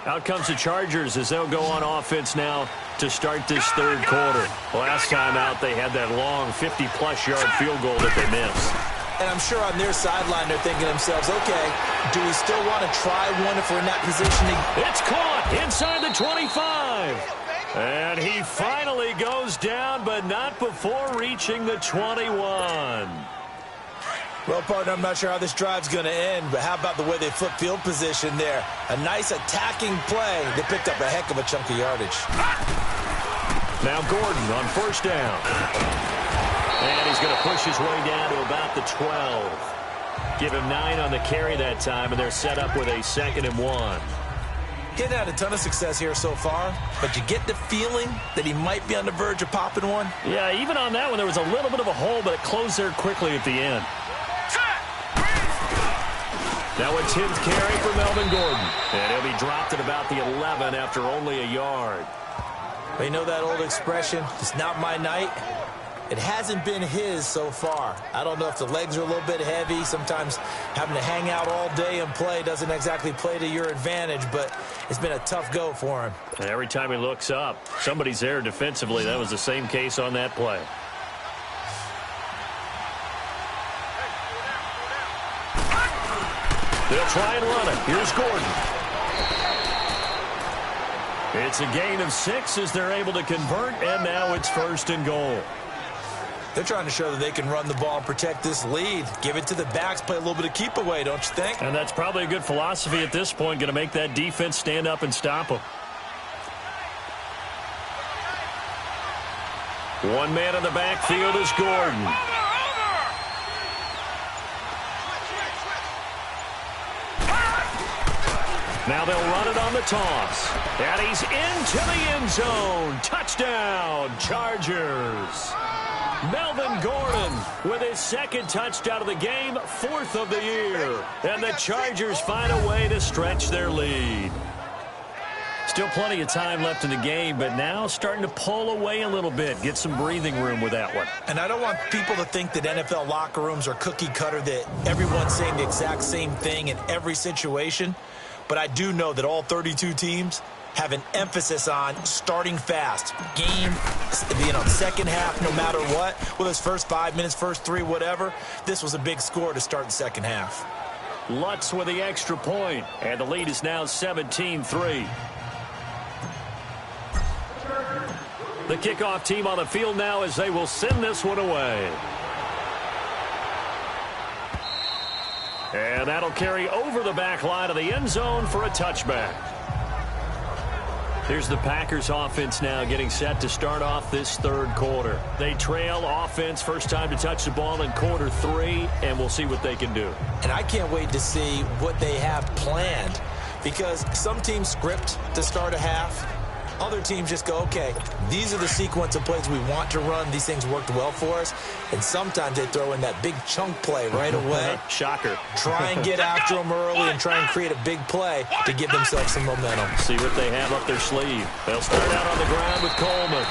Out comes the Chargers as they'll go on offense now to start this third quarter. Last time out, they had that long 50-plus yard field goal that they missed. And I'm sure on their sideline they're thinking to themselves, okay, do we still want to try one if we're in that position? It's caught inside the 25. And he finally goes down, but not before reaching the 21. Well, partner, I'm not sure how this drive's going to end, but how about the way they flip field position there? A nice attacking play. They picked up a heck of a chunk of yardage. Now Gordon on first down. And he's going to push his way down to about the 12. Give him 9 on the carry that time, and they're set up with a 2nd and 1. Getting had a ton of success here so far, but you get the feeling that he might be on the verge of popping one. Yeah, even on that one, there was a little bit of a hole, but it closed there quickly at the end. Now a 10th carry for Melvin Gordon. And he'll be dropped at about the 11 after only a yard. But you know that old expression, it's not my night? It hasn't been his so far. I don't know if the legs are a little bit heavy. Sometimes having to hang out all day and play doesn't exactly play to your advantage, but it's been a tough go for him. And every time he looks up, somebody's there defensively. That was the same case on that play. They'll try and run it. Here's Gordon. It's a gain of 6 as they're able to convert, and now it's 1st and goal. They're trying to show that they can run the ball and protect this lead. Give it to the backs, play a little bit of keep away, don't you think? And that's probably a good philosophy at this point, going to make that defense stand up and stop them. One man in the backfield is Gordon. Now they'll run it on the toss. And he's into the end zone. Touchdown, Chargers. Melvin Gordon with his 2nd touchdown of the game, 4th of the year. And the Chargers find a way to stretch their lead. Still plenty of time left in the game, but now starting to pull away a little bit. Get some breathing room with that one. And I don't want people to think that NFL locker rooms are cookie cutter, that everyone's saying the exact same thing in every situation. But I do know that all 32 teams have an emphasis on starting fast. Game, second half, no matter what. Whether it's first 5 minutes, first 3, whatever. This was a big score to start the second half. Lutz with the extra point, and the lead is now 17-3. The kickoff team on the field now as they will send this one away. And that'll carry over the back line of the end zone for a touchback. Here's the Packers offense now getting set to start off this 3rd quarter. They trail offense, first time to touch the ball in quarter 3, and we'll see what they can do. And I can't wait to see what they have planned, because some teams script to start a half. Other teams just go, okay, these are the sequence of plays we want to run. These things worked well for us. And sometimes they throw in that big chunk play right away. Shocker. Try and get after them early and try and create a big play to give themselves some momentum. See what they have up their sleeve. They'll start out on the ground with Coleman.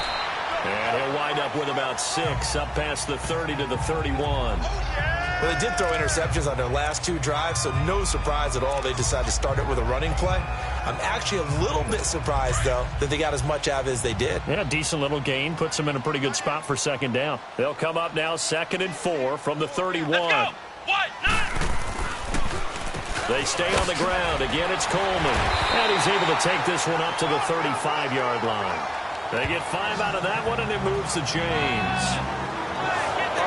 And he'll wind up with about 6 up past the 30 to the 31. Well, they did throw interceptions on their last 2 drives, so no surprise at all they decided to start it with a running play. I'm actually a little bit surprised, though, that they got as much out of it as they did. Yeah, decent little gain. Puts them in a pretty good spot for 2nd down. They'll come up now 2nd and 4 from the 31. They stay on the ground. Again, it's Coleman. And he's able to take this one up to the 35-yard line. They get 5 out of that one, and it moves to James.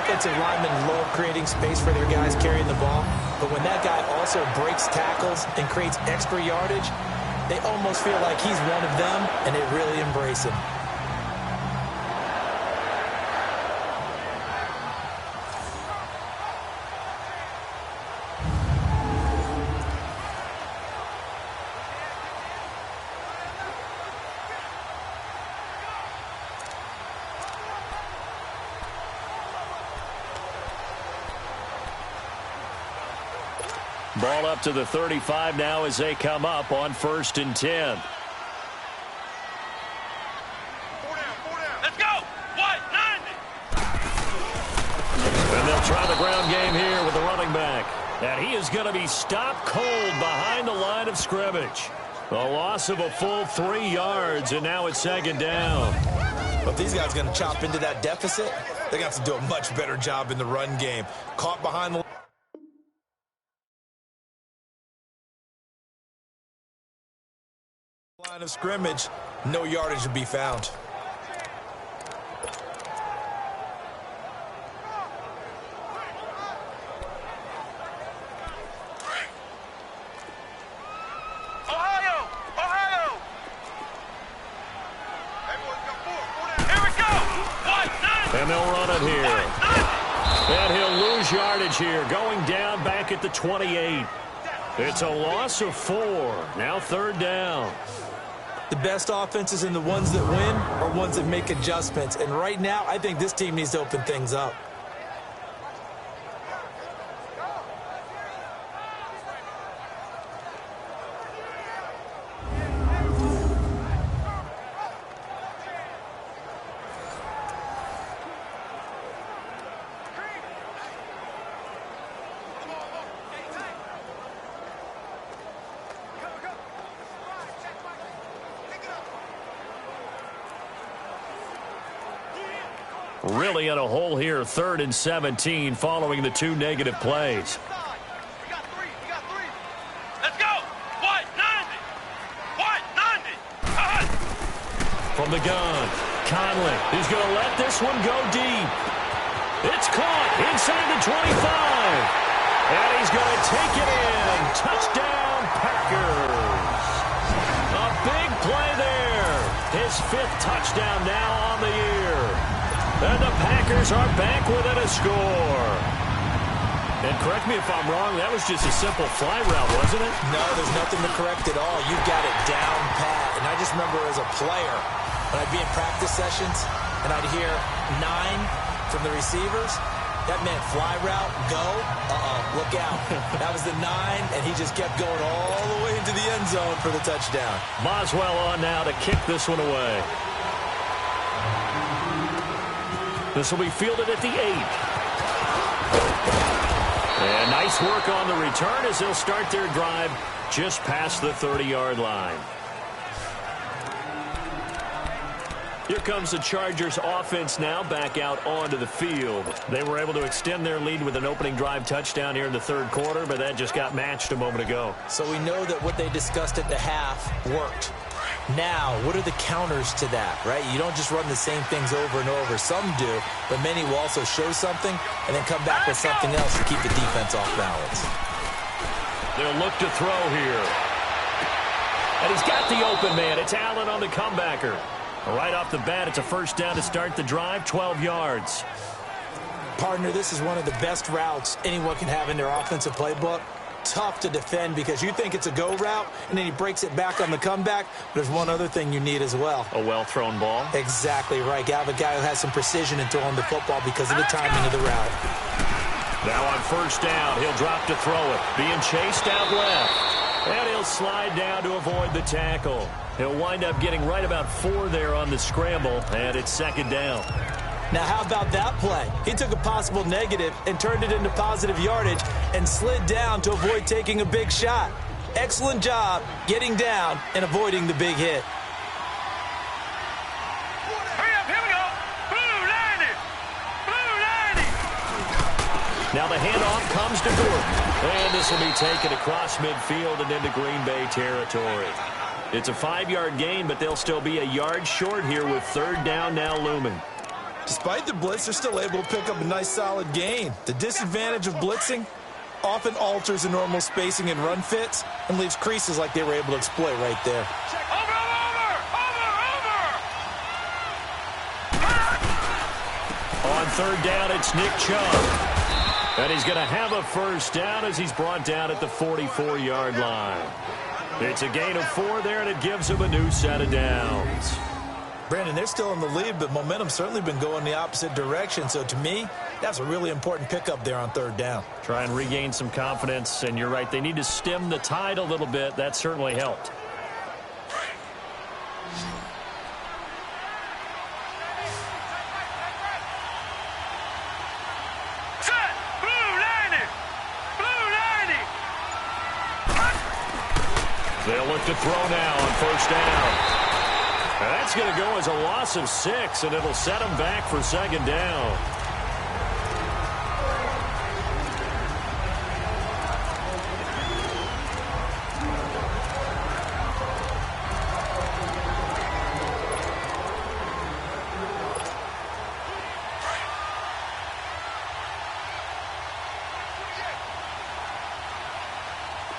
Offensive linemen love creating space for their guys carrying the ball, but when that guy also breaks tackles and creates extra yardage, they almost feel like he's one of them, and they really embrace him. Ball up to the 35 now as they come up on 1st and 10. Let's go. 190. And they'll try the ground game here with the running back. And he is going to be stopped cold behind the line of scrimmage. A loss of a full 3 yards, and now it's 2nd down. But if these guys are going to chop into that deficit, they're going to have to do a much better job in the run game. Caught behind the line of scrimmage, no yardage to be found. And they'll run it here. And he'll lose yardage here, going down back at the 28. It's a loss of 4. Now 3rd down. The best offenses and the ones that win are ones that make adjustments. And right now, I think this team needs to open things up. Really in a hole here, 3rd and 17 following the 2 negative plays. Let's go. White 90. White 90. From the gun, Conley. He's going to let this one go deep. It's caught inside the 25. And he's going to take it in. Touchdown, Packers. A big play there. His 5th touchdown now on the year. And the Packers are back within a score. And correct me if I'm wrong, that was just a simple fly route, wasn't it? No, there's nothing to correct at all. You've got it down pat. And I just remember as a player, when I'd be in practice sessions, and I'd hear 9 from the receivers, that meant fly route, go, look out. That was the 9, and he just kept going all the way into the end zone for the touchdown. Boswell on now to kick this one away. This will be fielded at the 8. And nice work on the return as they'll start their drive just past the 30-yard line. Here comes the Chargers offense now back out onto the field. They were able to extend their lead with an opening drive touchdown here in the 3rd quarter, but that just got matched a moment ago. So we know that what they discussed at the half worked. Now, what are the counters to that, right? You don't just run the same things over and over. Some do, but many will also show something and then come back with something else to keep the defense off balance. They'll look to throw here. And he's got the open man. It's Allen on the comebacker. Right off the bat, it's a 1st down to start the drive, 12 yards. Partner, this is one of the best routes anyone can have in their offensive playbook. Tough to defend because you think it's a go route, and then he breaks it back on the comeback. There's one other thing you need as well. A well-thrown ball? Exactly right. You have a guy who has some precision in throwing the football because of the timing of the route. Now on 1st down, he'll drop to throw it. Being chased out left. And he'll slide down to avoid the tackle. He'll wind up getting right about 4 there on the scramble, and it's 2nd down. Now, how about that play? He took a possible negative and turned it into positive yardage and slid down to avoid taking a big shot. Excellent job getting down and avoiding the big hit. Hurry up, here we go. Blue 90. Blue 90. Now the handoff comes to Gordon. And this will be taken across midfield and into Green Bay territory. It's a 5-yard gain, but they'll still be a yard short here with 3rd down now looming. Despite the blitz, they're still able to pick up a nice solid gain. The disadvantage of blitzing often alters the normal spacing and run fits and leaves creases like they were able to exploit right there. On 3rd down, it's Nick Chubb. And he's going to have a 1st down as he's brought down at the 44-yard line. It's a gain of 4 there, and it gives him a new set of downs. Brandon, they're still in the lead, but momentum's certainly been going the opposite direction. So to me, that's a really important pickup there on 3rd down. Try and regain some confidence, and you're right. They need to stem the tide a little bit. That certainly helped. Set. Blue 90. Blue 90. They'll look to throw now on 1st down. That's going to go as a loss of 6, and it'll set them back for 2nd down.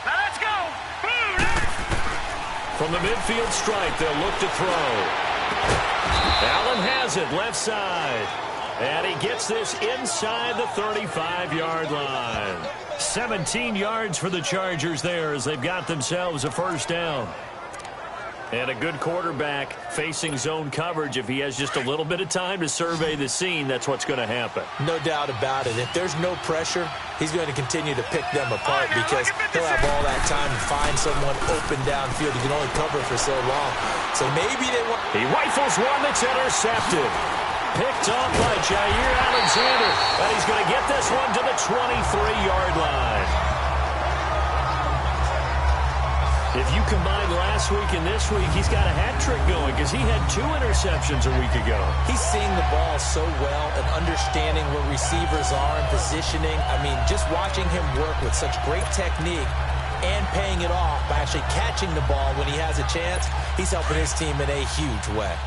Now let's go. Blue 90. From the midfield stripe, they'll look to throw. Allen has it, left side. And he gets this inside the 35-yard line. 17 yards for the Chargers there as they've got themselves a first down. And a good quarterback facing zone coverage. If he has just a little bit of time to survey the scene, that's what's going to happen. No doubt about it. If there's no pressure, he's going to continue to pick them apart because he'll have all that time to find someone open downfield. He can only cover for so long. So maybe they want... He rifles one that's intercepted. Picked off by Jair Alexander. And he's going to get this one to the 23-yard line. If you combine last week and this week, he's got a hat trick going because he had 2 interceptions a week ago. He's seeing the ball so well and understanding where receivers are and positioning. I mean, just watching him work with such great technique and paying it off by actually catching the ball when he has a chance, he's helping his team in a huge way.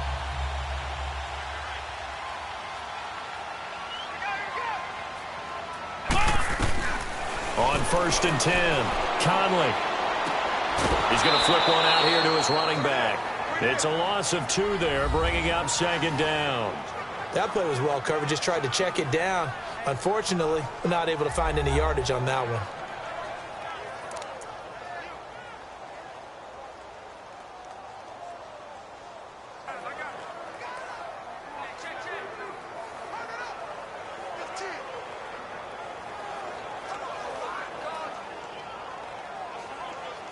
On 1st and 10, Conley. He's going to flip one out here to his running back. It's a loss of 2 there, bringing up 2nd down. That play was well covered. Just tried to check it down. Unfortunately, we're not able to find any yardage on that one.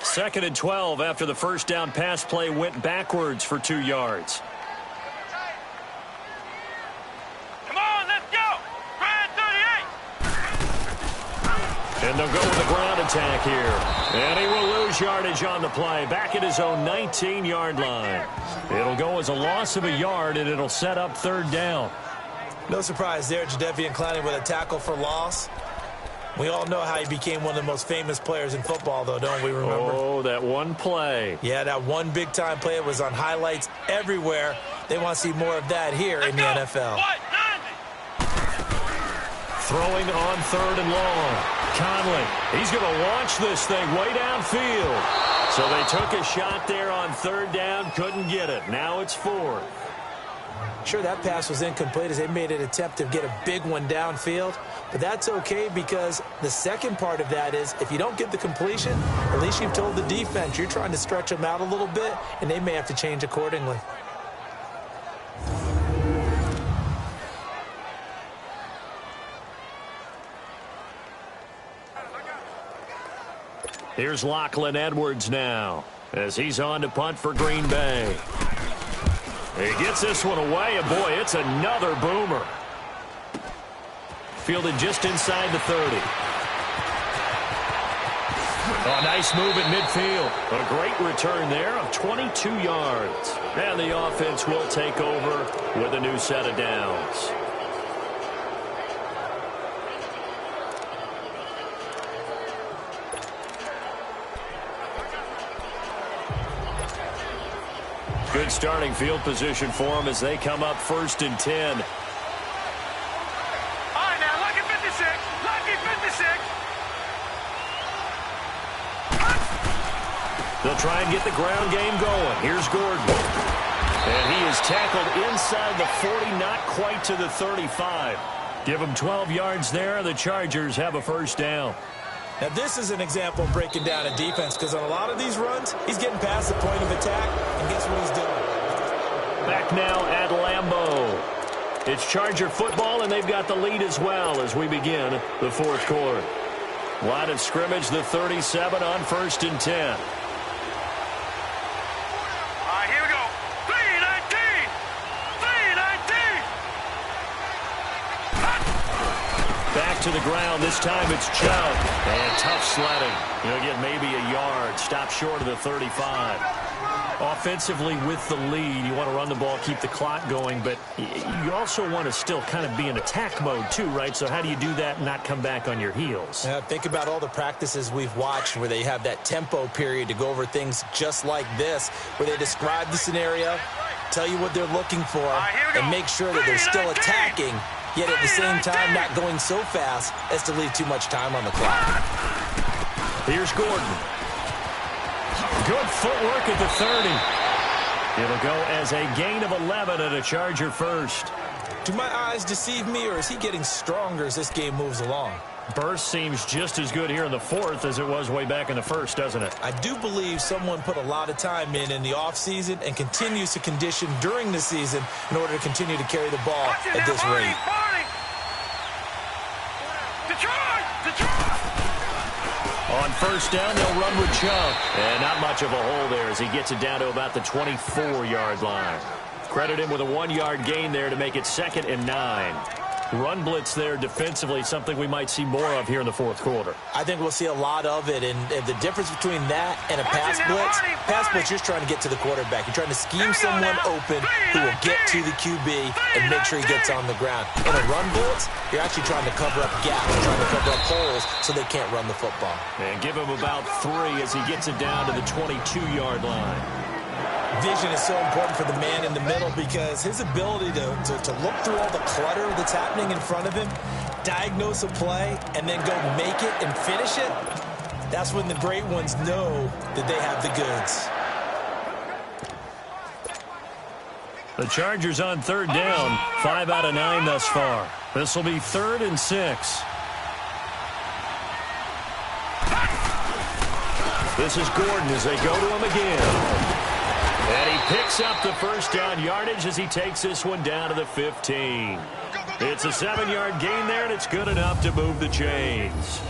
Second and 12 after the first down pass play went backwards for 2 yards. Come on, let's go! Brad 38! And they'll go with the ground attack here. And he will lose yardage on the play, back at his own 19-yard line. It'll go as a loss of a yard, and it'll set up 3rd down. No surprise there, Jadeveon Clowney with a tackle for loss. We all know how he became one of the most famous players in football, though, don't we remember? Oh, that one play. Yeah, that one big-time play. It was on highlights everywhere. They want to see more of that here in the NFL. Throwing on 3rd and long. Conley, he's going to launch this thing way downfield. So they took a shot there on 3rd down, couldn't get it. Now it's 4th. Sure, that pass was incomplete as they made an attempt to get a big one downfield. But that's okay because the second part of that is if you don't get the completion, at least you've told the defense you're trying to stretch them out a little bit, and they may have to change accordingly. Here's Lachlan Edwards now as he's on to punt for Green Bay. He gets this one away, and boy, it's another boomer. Fielded just inside the 30. Oh, nice move at midfield. But a great return there of 22 yards. And the offense will take over with a new set of downs. Good starting field position for them as they come up 1st and 10. All right, now, lucky 56. Lucky 56. They'll try and get the ground game going. Here's Gordon. And he is tackled inside the 40, not quite to the 35. Give him 12 yards there. The Chargers have a first down. Now, this is an example of breaking down a defense because on a lot of these runs, he's getting past the point of attack, and guess what he's doing? Back now at Lambeau. It's Charger football, and they've got the lead as well as we begin the 4th quarter. Line of scrimmage, the 37 on 1st and 10. All right, here we go. 3-19. 3-19. Back to the ground. This time it's Chubb. And tough sledding. He'll get maybe a yard. Stop short of the 35. Offensively with the lead, you want to run the ball, keep the clock going, but you also want to still kind of be in attack mode too, right? So how do you do that and not come back on your heels? Think about all the practices we've watched where they have that tempo period to go over things just like this, where they describe the scenario, tell you what they're looking for, and make sure that they're still attacking, yet at the same time not going so fast as to leave too much time on the clock. Here's Gordon. Good footwork at the 30. It'll go as a gain of 11 and a Charger first. Do my eyes deceive me, or is he getting stronger as this game moves along? Burst seems just as good here in the fourth as it was way back in the first, doesn't it? I do believe someone put a lot of time in the offseason and continues to condition during the season in order to continue to carry the ball at this rate. On first down, they'll run with Chubb. And not much of a hole there as he gets it down to about the 24-yard line. Credit him with a 1-yard gain there to make it 2nd and 9. Run blitz there defensively, something we might see more of here in the fourth quarter. I think we'll see a lot of it, and the difference between that and a pass blitz, you're just trying to get to the quarterback. You're trying to scheme someone open who will get to the QB and make sure he gets on the ground. In a run blitz, you're actually trying to cover up gaps, you're trying to cover up holes so they can't run the football. And give him about 3 as he gets it down to the 22-yard line. Vision is so important for the man in the middle because his ability to look through all the clutter that's happening in front of him, diagnose a play, and then go make it and finish it, that's when the great ones know that they have the goods. The Chargers on third down, 5 out of 9 thus far. This will be 3rd and 6. This is Gordon as they go to him again. And he picks up the first down yardage as he takes this one down to the 15. It's a 7-yard gain there, and it's good enough to move the chains.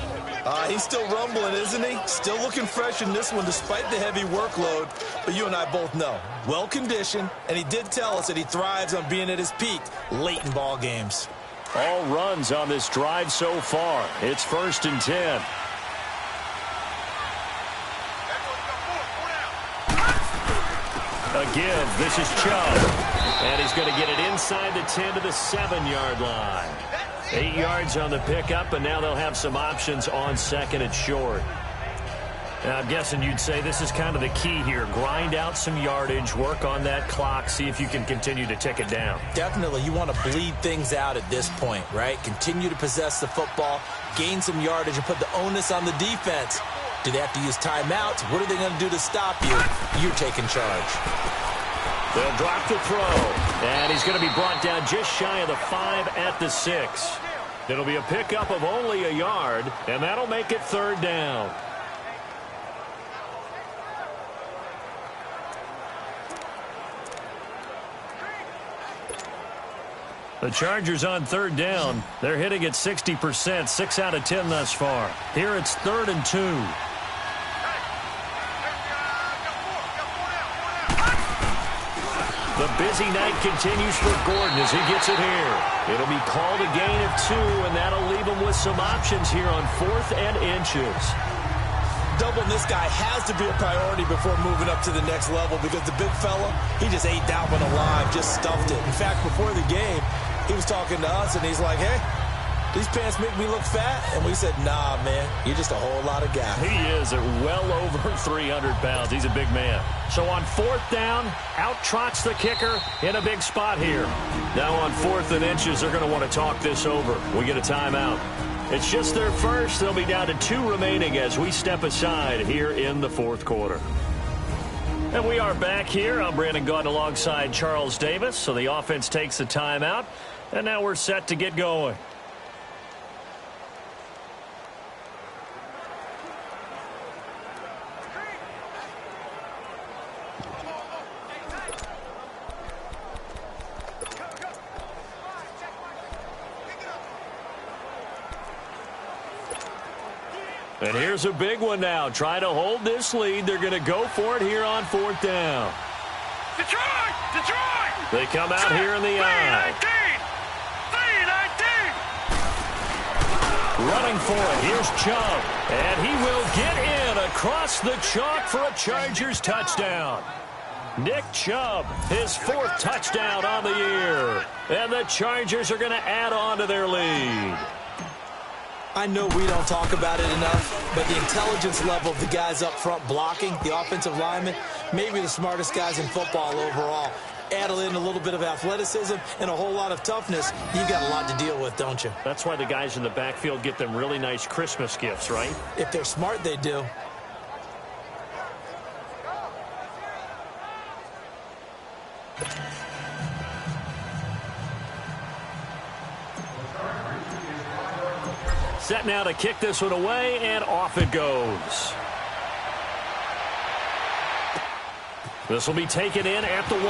He's still rumbling, isn't he? Still looking fresh in this one despite the heavy workload. But you and I both know, well-conditioned, and he did tell us that he thrives on being at his peak late in ball games. All runs on this drive so far. It's 1st and 10. A give. This is Chubb. And he's going to get it inside the 10 to the 7-yard line. 8 yards on the pickup, and now they'll have some options on 2nd and short. Now, I'm guessing you'd say this is kind of the key here. Grind out some yardage, work on that clock, see if you can continue to tick it down. Definitely. You want to bleed things out at this point, right? Continue to possess the football, gain some yardage, and put the onus on the defense. Do they have to use timeouts? What are they going to do to stop you? You're taking charge. They'll drop the throw. And he's going to be brought down just shy of the 5 at the 6. It'll be a pickup of only a yard, and that'll make it 3rd down. The Chargers on 3rd down. They're hitting at 60%, 6 out of 10 thus far. Here it's 3rd and 2. The busy night continues for Gordon as he gets it here. It'll be called a gain of 2, and that'll leave him with some options here on 4th and inches. Doubling this guy has to be a priority before moving up to the next level because the big fella, he just ate that one alive, just stuffed it. In fact, before the game, he was talking to us, and he's like, hey, these pants make me look fat. And we said, nah, man, you're just a whole lot of guy. He is at well over 300 pounds. He's a big man. So on 4th down, out trots the kicker in a big spot here. Now on 4th and inches, they're going to want to talk this over. We get a timeout. It's just their first. They'll be down to 2 remaining as we step aside here in the 4th quarter. And we are back here. I'm Brandon Gaudin alongside Charles Davis. So the offense takes the timeout. And now we're set to get going. And here's a big one now. Trying to hold this lead. They're going to go for it here on 4th down. Detroit! Detroit! They come out here in the I. Running for it. Here's Chubb. And he will get in across the chalk for a Chargers touchdown. Nick Chubb, his 4th touchdown on the year. And the Chargers are going to add on to their lead. I know we don't talk about it enough, but the intelligence level of the guys up front blocking, the offensive linemen, maybe the smartest guys in football overall. Add in a little bit of athleticism and a whole lot of toughness, you got a lot to deal with, don't you? That's why the guys in the backfield get them really nice Christmas gifts, right? If they're smart, they do. set now to kick this one away, and off it goes. This will be taken in at the 1.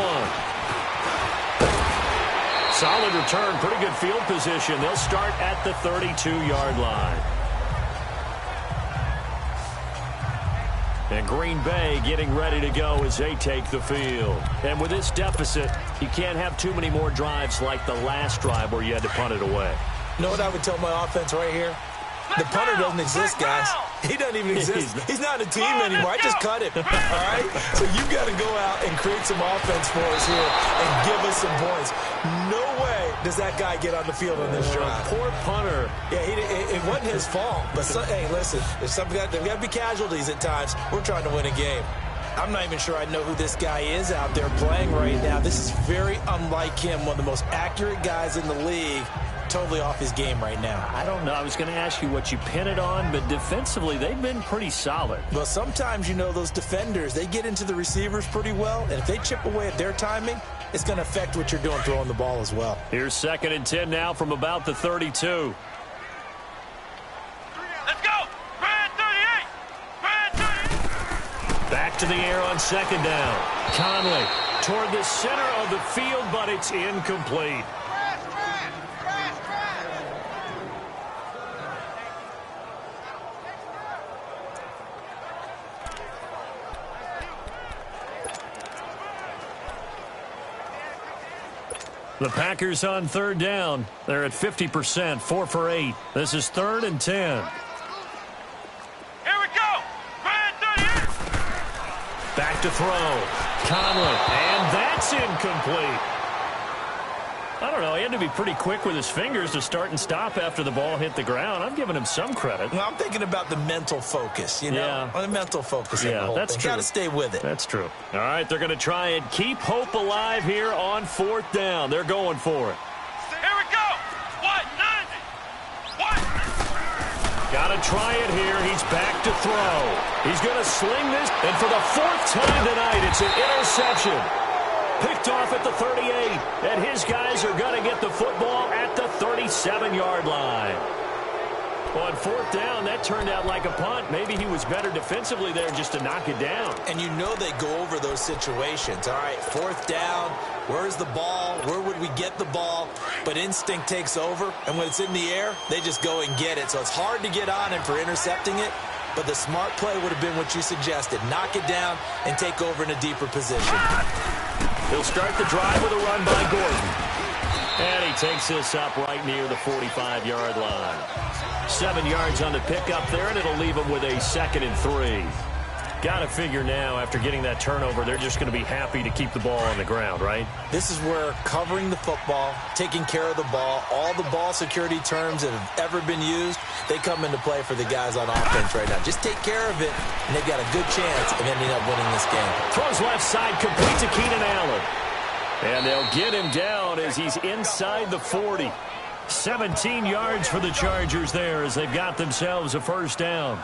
Solid return, pretty good field position. They'll start at the 32-yard line. And Green Bay getting ready to go as they take the field. And with this deficit, you can't have too many more drives like the last drive where you had to punt it away. You know what I would tell my offense right here? The punter doesn't exist, guys. He doesn't even exist. He's not a team anymore. I just cut him. All right? So you've got to go out and create some offense for us here and give us some points. No way does that guy get on the field on this drive. Poor punter. Yeah, it wasn't his fault. But, hey, listen, there's got to be casualties at times. We're trying to win a game. I'm not even sure I know who this guy is out there playing right now. This is very unlike him, one of the most accurate guys in the league. Totally off his game right now. I don't know. I was going to ask you what you pin it on, but defensively, they've been pretty solid. Well, sometimes, those defenders, they get into the receivers pretty well, and if they chip away at their timing, it's going to affect what you're doing throwing the ball as well. Here's 2nd and 10 now from about the 32. Let's go! Brad 38! Brad 38! Back to the air on 2nd down. Conley toward the center of the field, but it's incomplete. The Packers on 3rd down. They're at 50%, 4 for 8. This is 3rd and 10. Here we go! Brad 38! Back to throw. Conley, and that's incomplete. I don't know. He had to be pretty quick with his fingers to start and stop after the ball hit the ground. I'm giving him some credit. Well, I'm thinking about the mental focus, Yeah. On the mental focus. Yeah, that's true. Got to stay with it. That's true. All right, they're going to try and keep hope alive here on 4th down. They're going for it. Here we go! What? 90! What? Got to try it here. He's back to throw. He's going to sling this, and for the 4th time tonight, it's an interception. Picked off at the 38, and his guys are going to get the football at the 37-yard line. On 4th down, that turned out like a punt. Maybe he was better defensively there just to knock it down. And they go over those situations. All right, 4th down, where's the ball? Where would we get the ball? But instinct takes over, and when it's in the air, they just go and get it. So it's hard to get on him for intercepting it, but the smart play would have been what you suggested. Knock it down and take over in a deeper position. He'll start the drive with a run by Gordon. And he takes this up right near the 45-yard line. 7 yards on the pickup there, and it'll leave him with a 2nd and 3. Got to figure now, after getting that turnover, they're just going to be happy to keep the ball on the ground, right? This is where covering the football, taking care of the ball, all the ball security terms that have ever been used, they come into play for the guys on offense right now. Just take care of it, and they've got a good chance of ending up winning this game. Throws left side, complete to Keenan Allen. And they'll get him down as he's inside the 40. 17 yards for the Chargers there as they've got themselves a 1st down.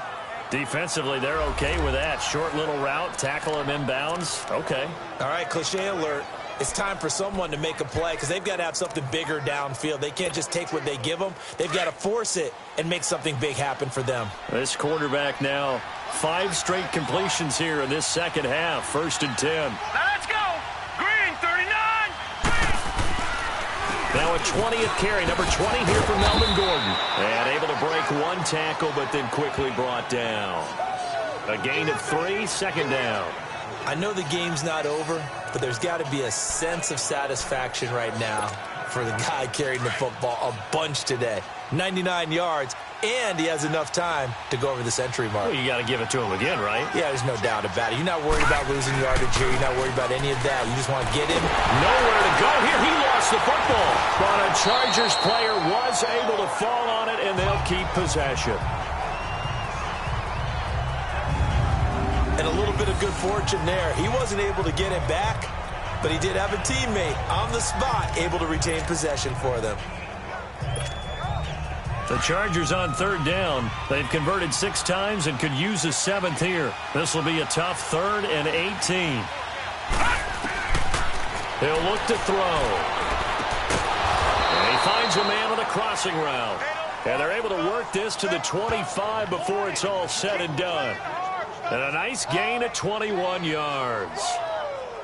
Defensively, they're okay with that. Short little route, tackle him inbounds. Okay. All right, cliche alert. It's time for someone to make a play because they've got to have something bigger downfield. They can't just take what they give them. They've got to force it and make something big happen for them. This quarterback now, 5 straight completions here in this 2nd half. 1st and 10. Now let's go! Green 39! Now a 20th carry, number 20 here for Melvin Gordon. And able to break 1 tackle, but then quickly brought down. A gain of 3, 2nd down. I know the game's not over, but there's got to be a sense of satisfaction right now for the guy carrying the football a bunch today. 99 yards, and he has enough time to go over the century mark. Well, you got to give it to him again, right? Yeah, there's no doubt about it. You're not worried about losing yardage here. You're not worried about any of that. You just want to get him. Nowhere to go here. He lost the football. But a Chargers player was able to fall on it, and they'll keep possession. And a little bit of good fortune there. He wasn't able to get it back, but he did have a teammate on the spot able to retain possession for them. The Chargers on 3rd down. They've converted 6 times and could use a 7th here. This will be a tough 3rd and 18. He'll look to throw. And he finds a man on the crossing route. And they're able to work this to the 25 before it's all said and done. And a nice gain of 21 yards.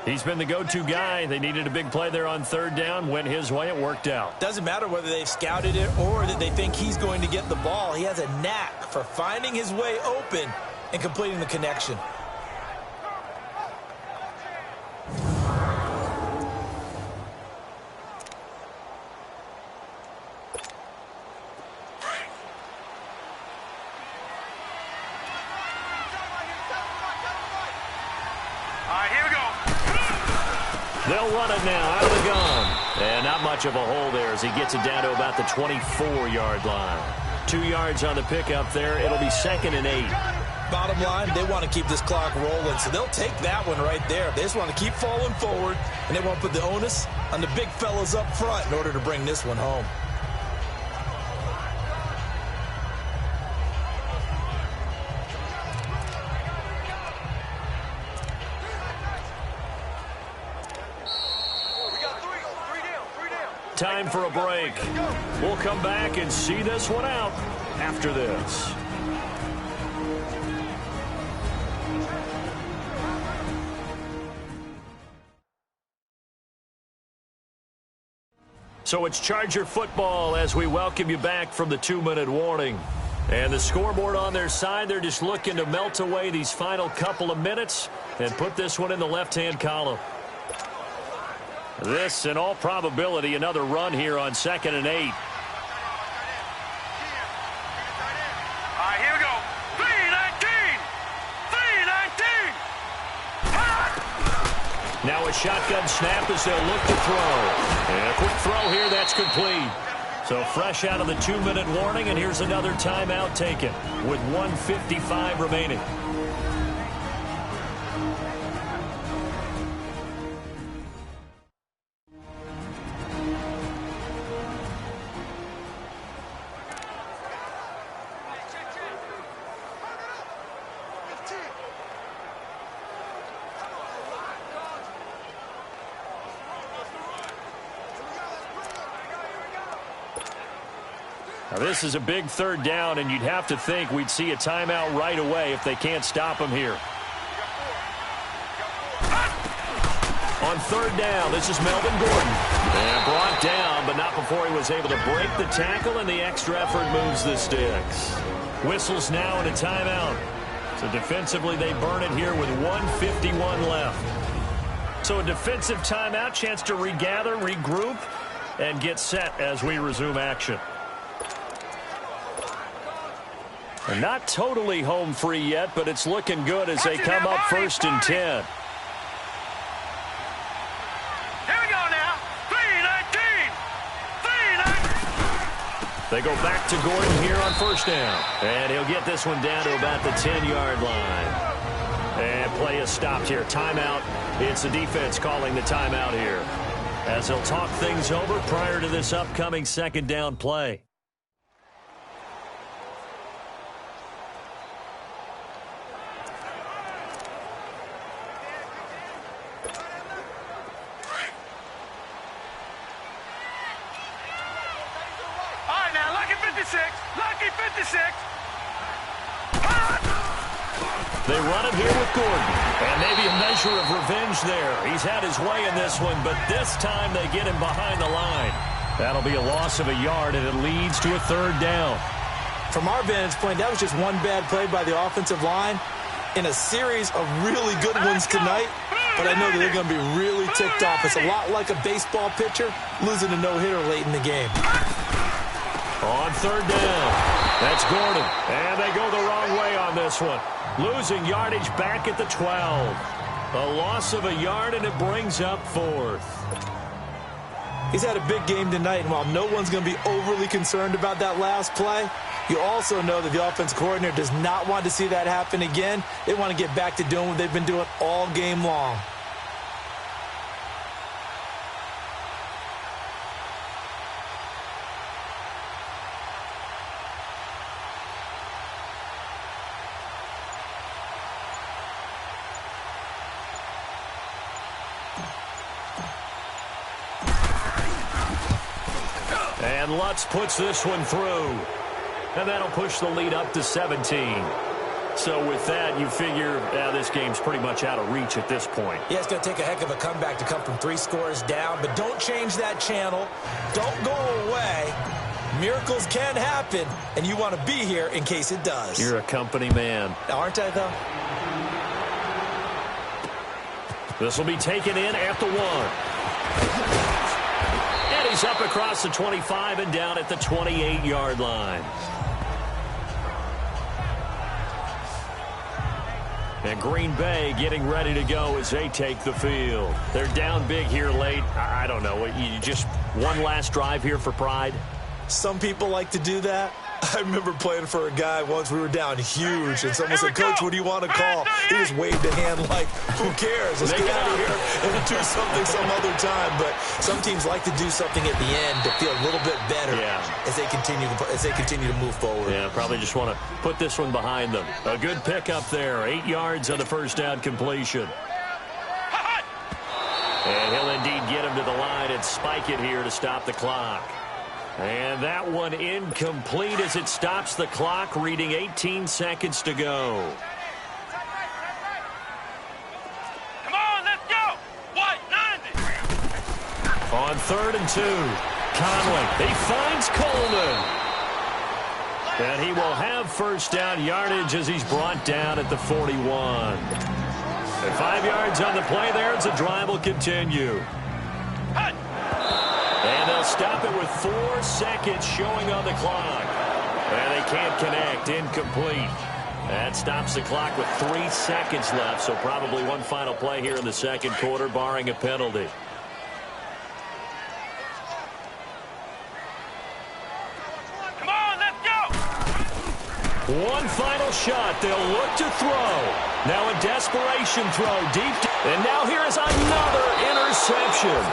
He's been the go-to guy. They needed a big play there on third down. Went his way. It worked out. Doesn't matter whether they've scouted it or that they think he's going to get the ball. He has a knack for finding his way open and completing the connection. They'll run it now out of the gun. And not much of a hole there as he gets it down to about the 24-yard line. 2 yards on the pickup there. It'll be 2nd and 8. Bottom line, they want to keep this clock rolling, so they'll take that one right there. They just want to keep falling forward, and they want to put the onus on the big fellas up front in order to bring this one home. Time for a break. We'll come back and see this one out after this. So it's Charger football as we welcome you back from the 2-minute warning. And the scoreboard on their side, they're just looking to melt away these final couple of minutes and put this one in the left-hand column. This, in all probability, another run here on 2nd and 8. All right, here we go. 3-19. 3-19. Now a shotgun snap as they'll look to throw. And a quick throw here, that's complete. So fresh out of the 2-minute warning, and here's another timeout taken with 1:55 remaining. Now this is a big third down, and you'd have to think we'd see a timeout right away if they can't stop him here. On third down, this is Melvin Gordon. And brought down, but not before he was able to break the tackle, and the extra effort moves the sticks. Whistles now and a timeout. So defensively, they burn it here with 1:51 left. So a defensive timeout, chance to regather, regroup, and get set as we resume action. And not totally home free yet, but it's looking good as they come up 1st and 10. Here we go now. 3-19. 3-19. They go back to Gordon here on 1st down. And he'll get this one down to about the 10-yard line. And play is stopped here. Timeout. It's the defense calling the timeout here, as they'll talk things over prior to this upcoming 2nd down play. Lucky 56. They run it here with Gordon. And maybe a measure of revenge there. He's had his way in this one, but this time they get him behind the line. That'll be a loss of a yard, and it leads to a 3rd down. From our vantage point, that was just one bad play by the offensive line in a series of really good ones tonight. But I know that they're going to be really ticked off. It's a lot like a baseball pitcher losing a no-hitter late in the game. On 3rd down, that's Gordon. And they go the wrong way on this one. Losing yardage back at the 12. A loss of a yard, and it brings up 4th. He's had a big game tonight, and while no one's going to be overly concerned about that last play, you also know that the offense coordinator does not want to see that happen again. They want to get back to doing what they've been doing all game long. And Lutz puts this one through. And that'll push the lead up to 17. So with that, you figure this game's pretty much out of reach at this point. Yeah, it's going to take a heck of a comeback to come from 3 scores down, but don't change that channel. Don't go away. Miracles can happen, and you want to be here in case it does. You're a company man. Aren't I, though? This will be taken in at the 1. And he's up across the 25 and down at the 28-yard line. And Green Bay getting ready to go as they take the field. They're down big here late. I don't know. You just one last drive here for pride? Some people like to do that. I remember playing for a guy once. We were down huge, and someone said, "Coach, what do you want to call?" He just waved a hand like, "Who cares? Let's get out of here and do something some other time." But some teams like to do something at the end to feel a little bit better as they continue to move forward. Yeah, probably just want to put this one behind them. A good pickup there. 8 yards on the first down completion. And he'll indeed get him to the line and spike it here to stop the clock. And that one incomplete as it stops the clock, reading 18 seconds to go. Come on, let's go. What, 90? On 3rd and 2, Conley, he finds Coleman. And he will have first down yardage as he's brought down at the 41. And 5 yards on the play there as the drive will continue. And they'll stop it with 4 seconds showing on the clock. And they can't connect. Incomplete. That stops the clock with 3 seconds left, so probably one final play here in the second quarter, barring a penalty. Come on, let's go. One final shot. They'll look to throw. Now a desperation throw deep. And now here is another interception.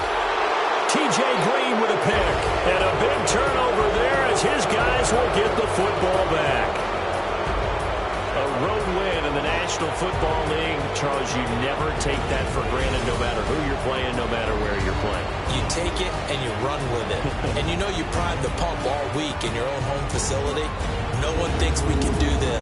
T.J. Green with a pick. And a big turnover there as his guys will get the football back. A road win in the National Football League. Charles, you never take that for granted no matter who you're playing, no matter where you're playing. You take it and you run with it. And you know you prime the pump all week in your own home facility. No one thinks we can do this.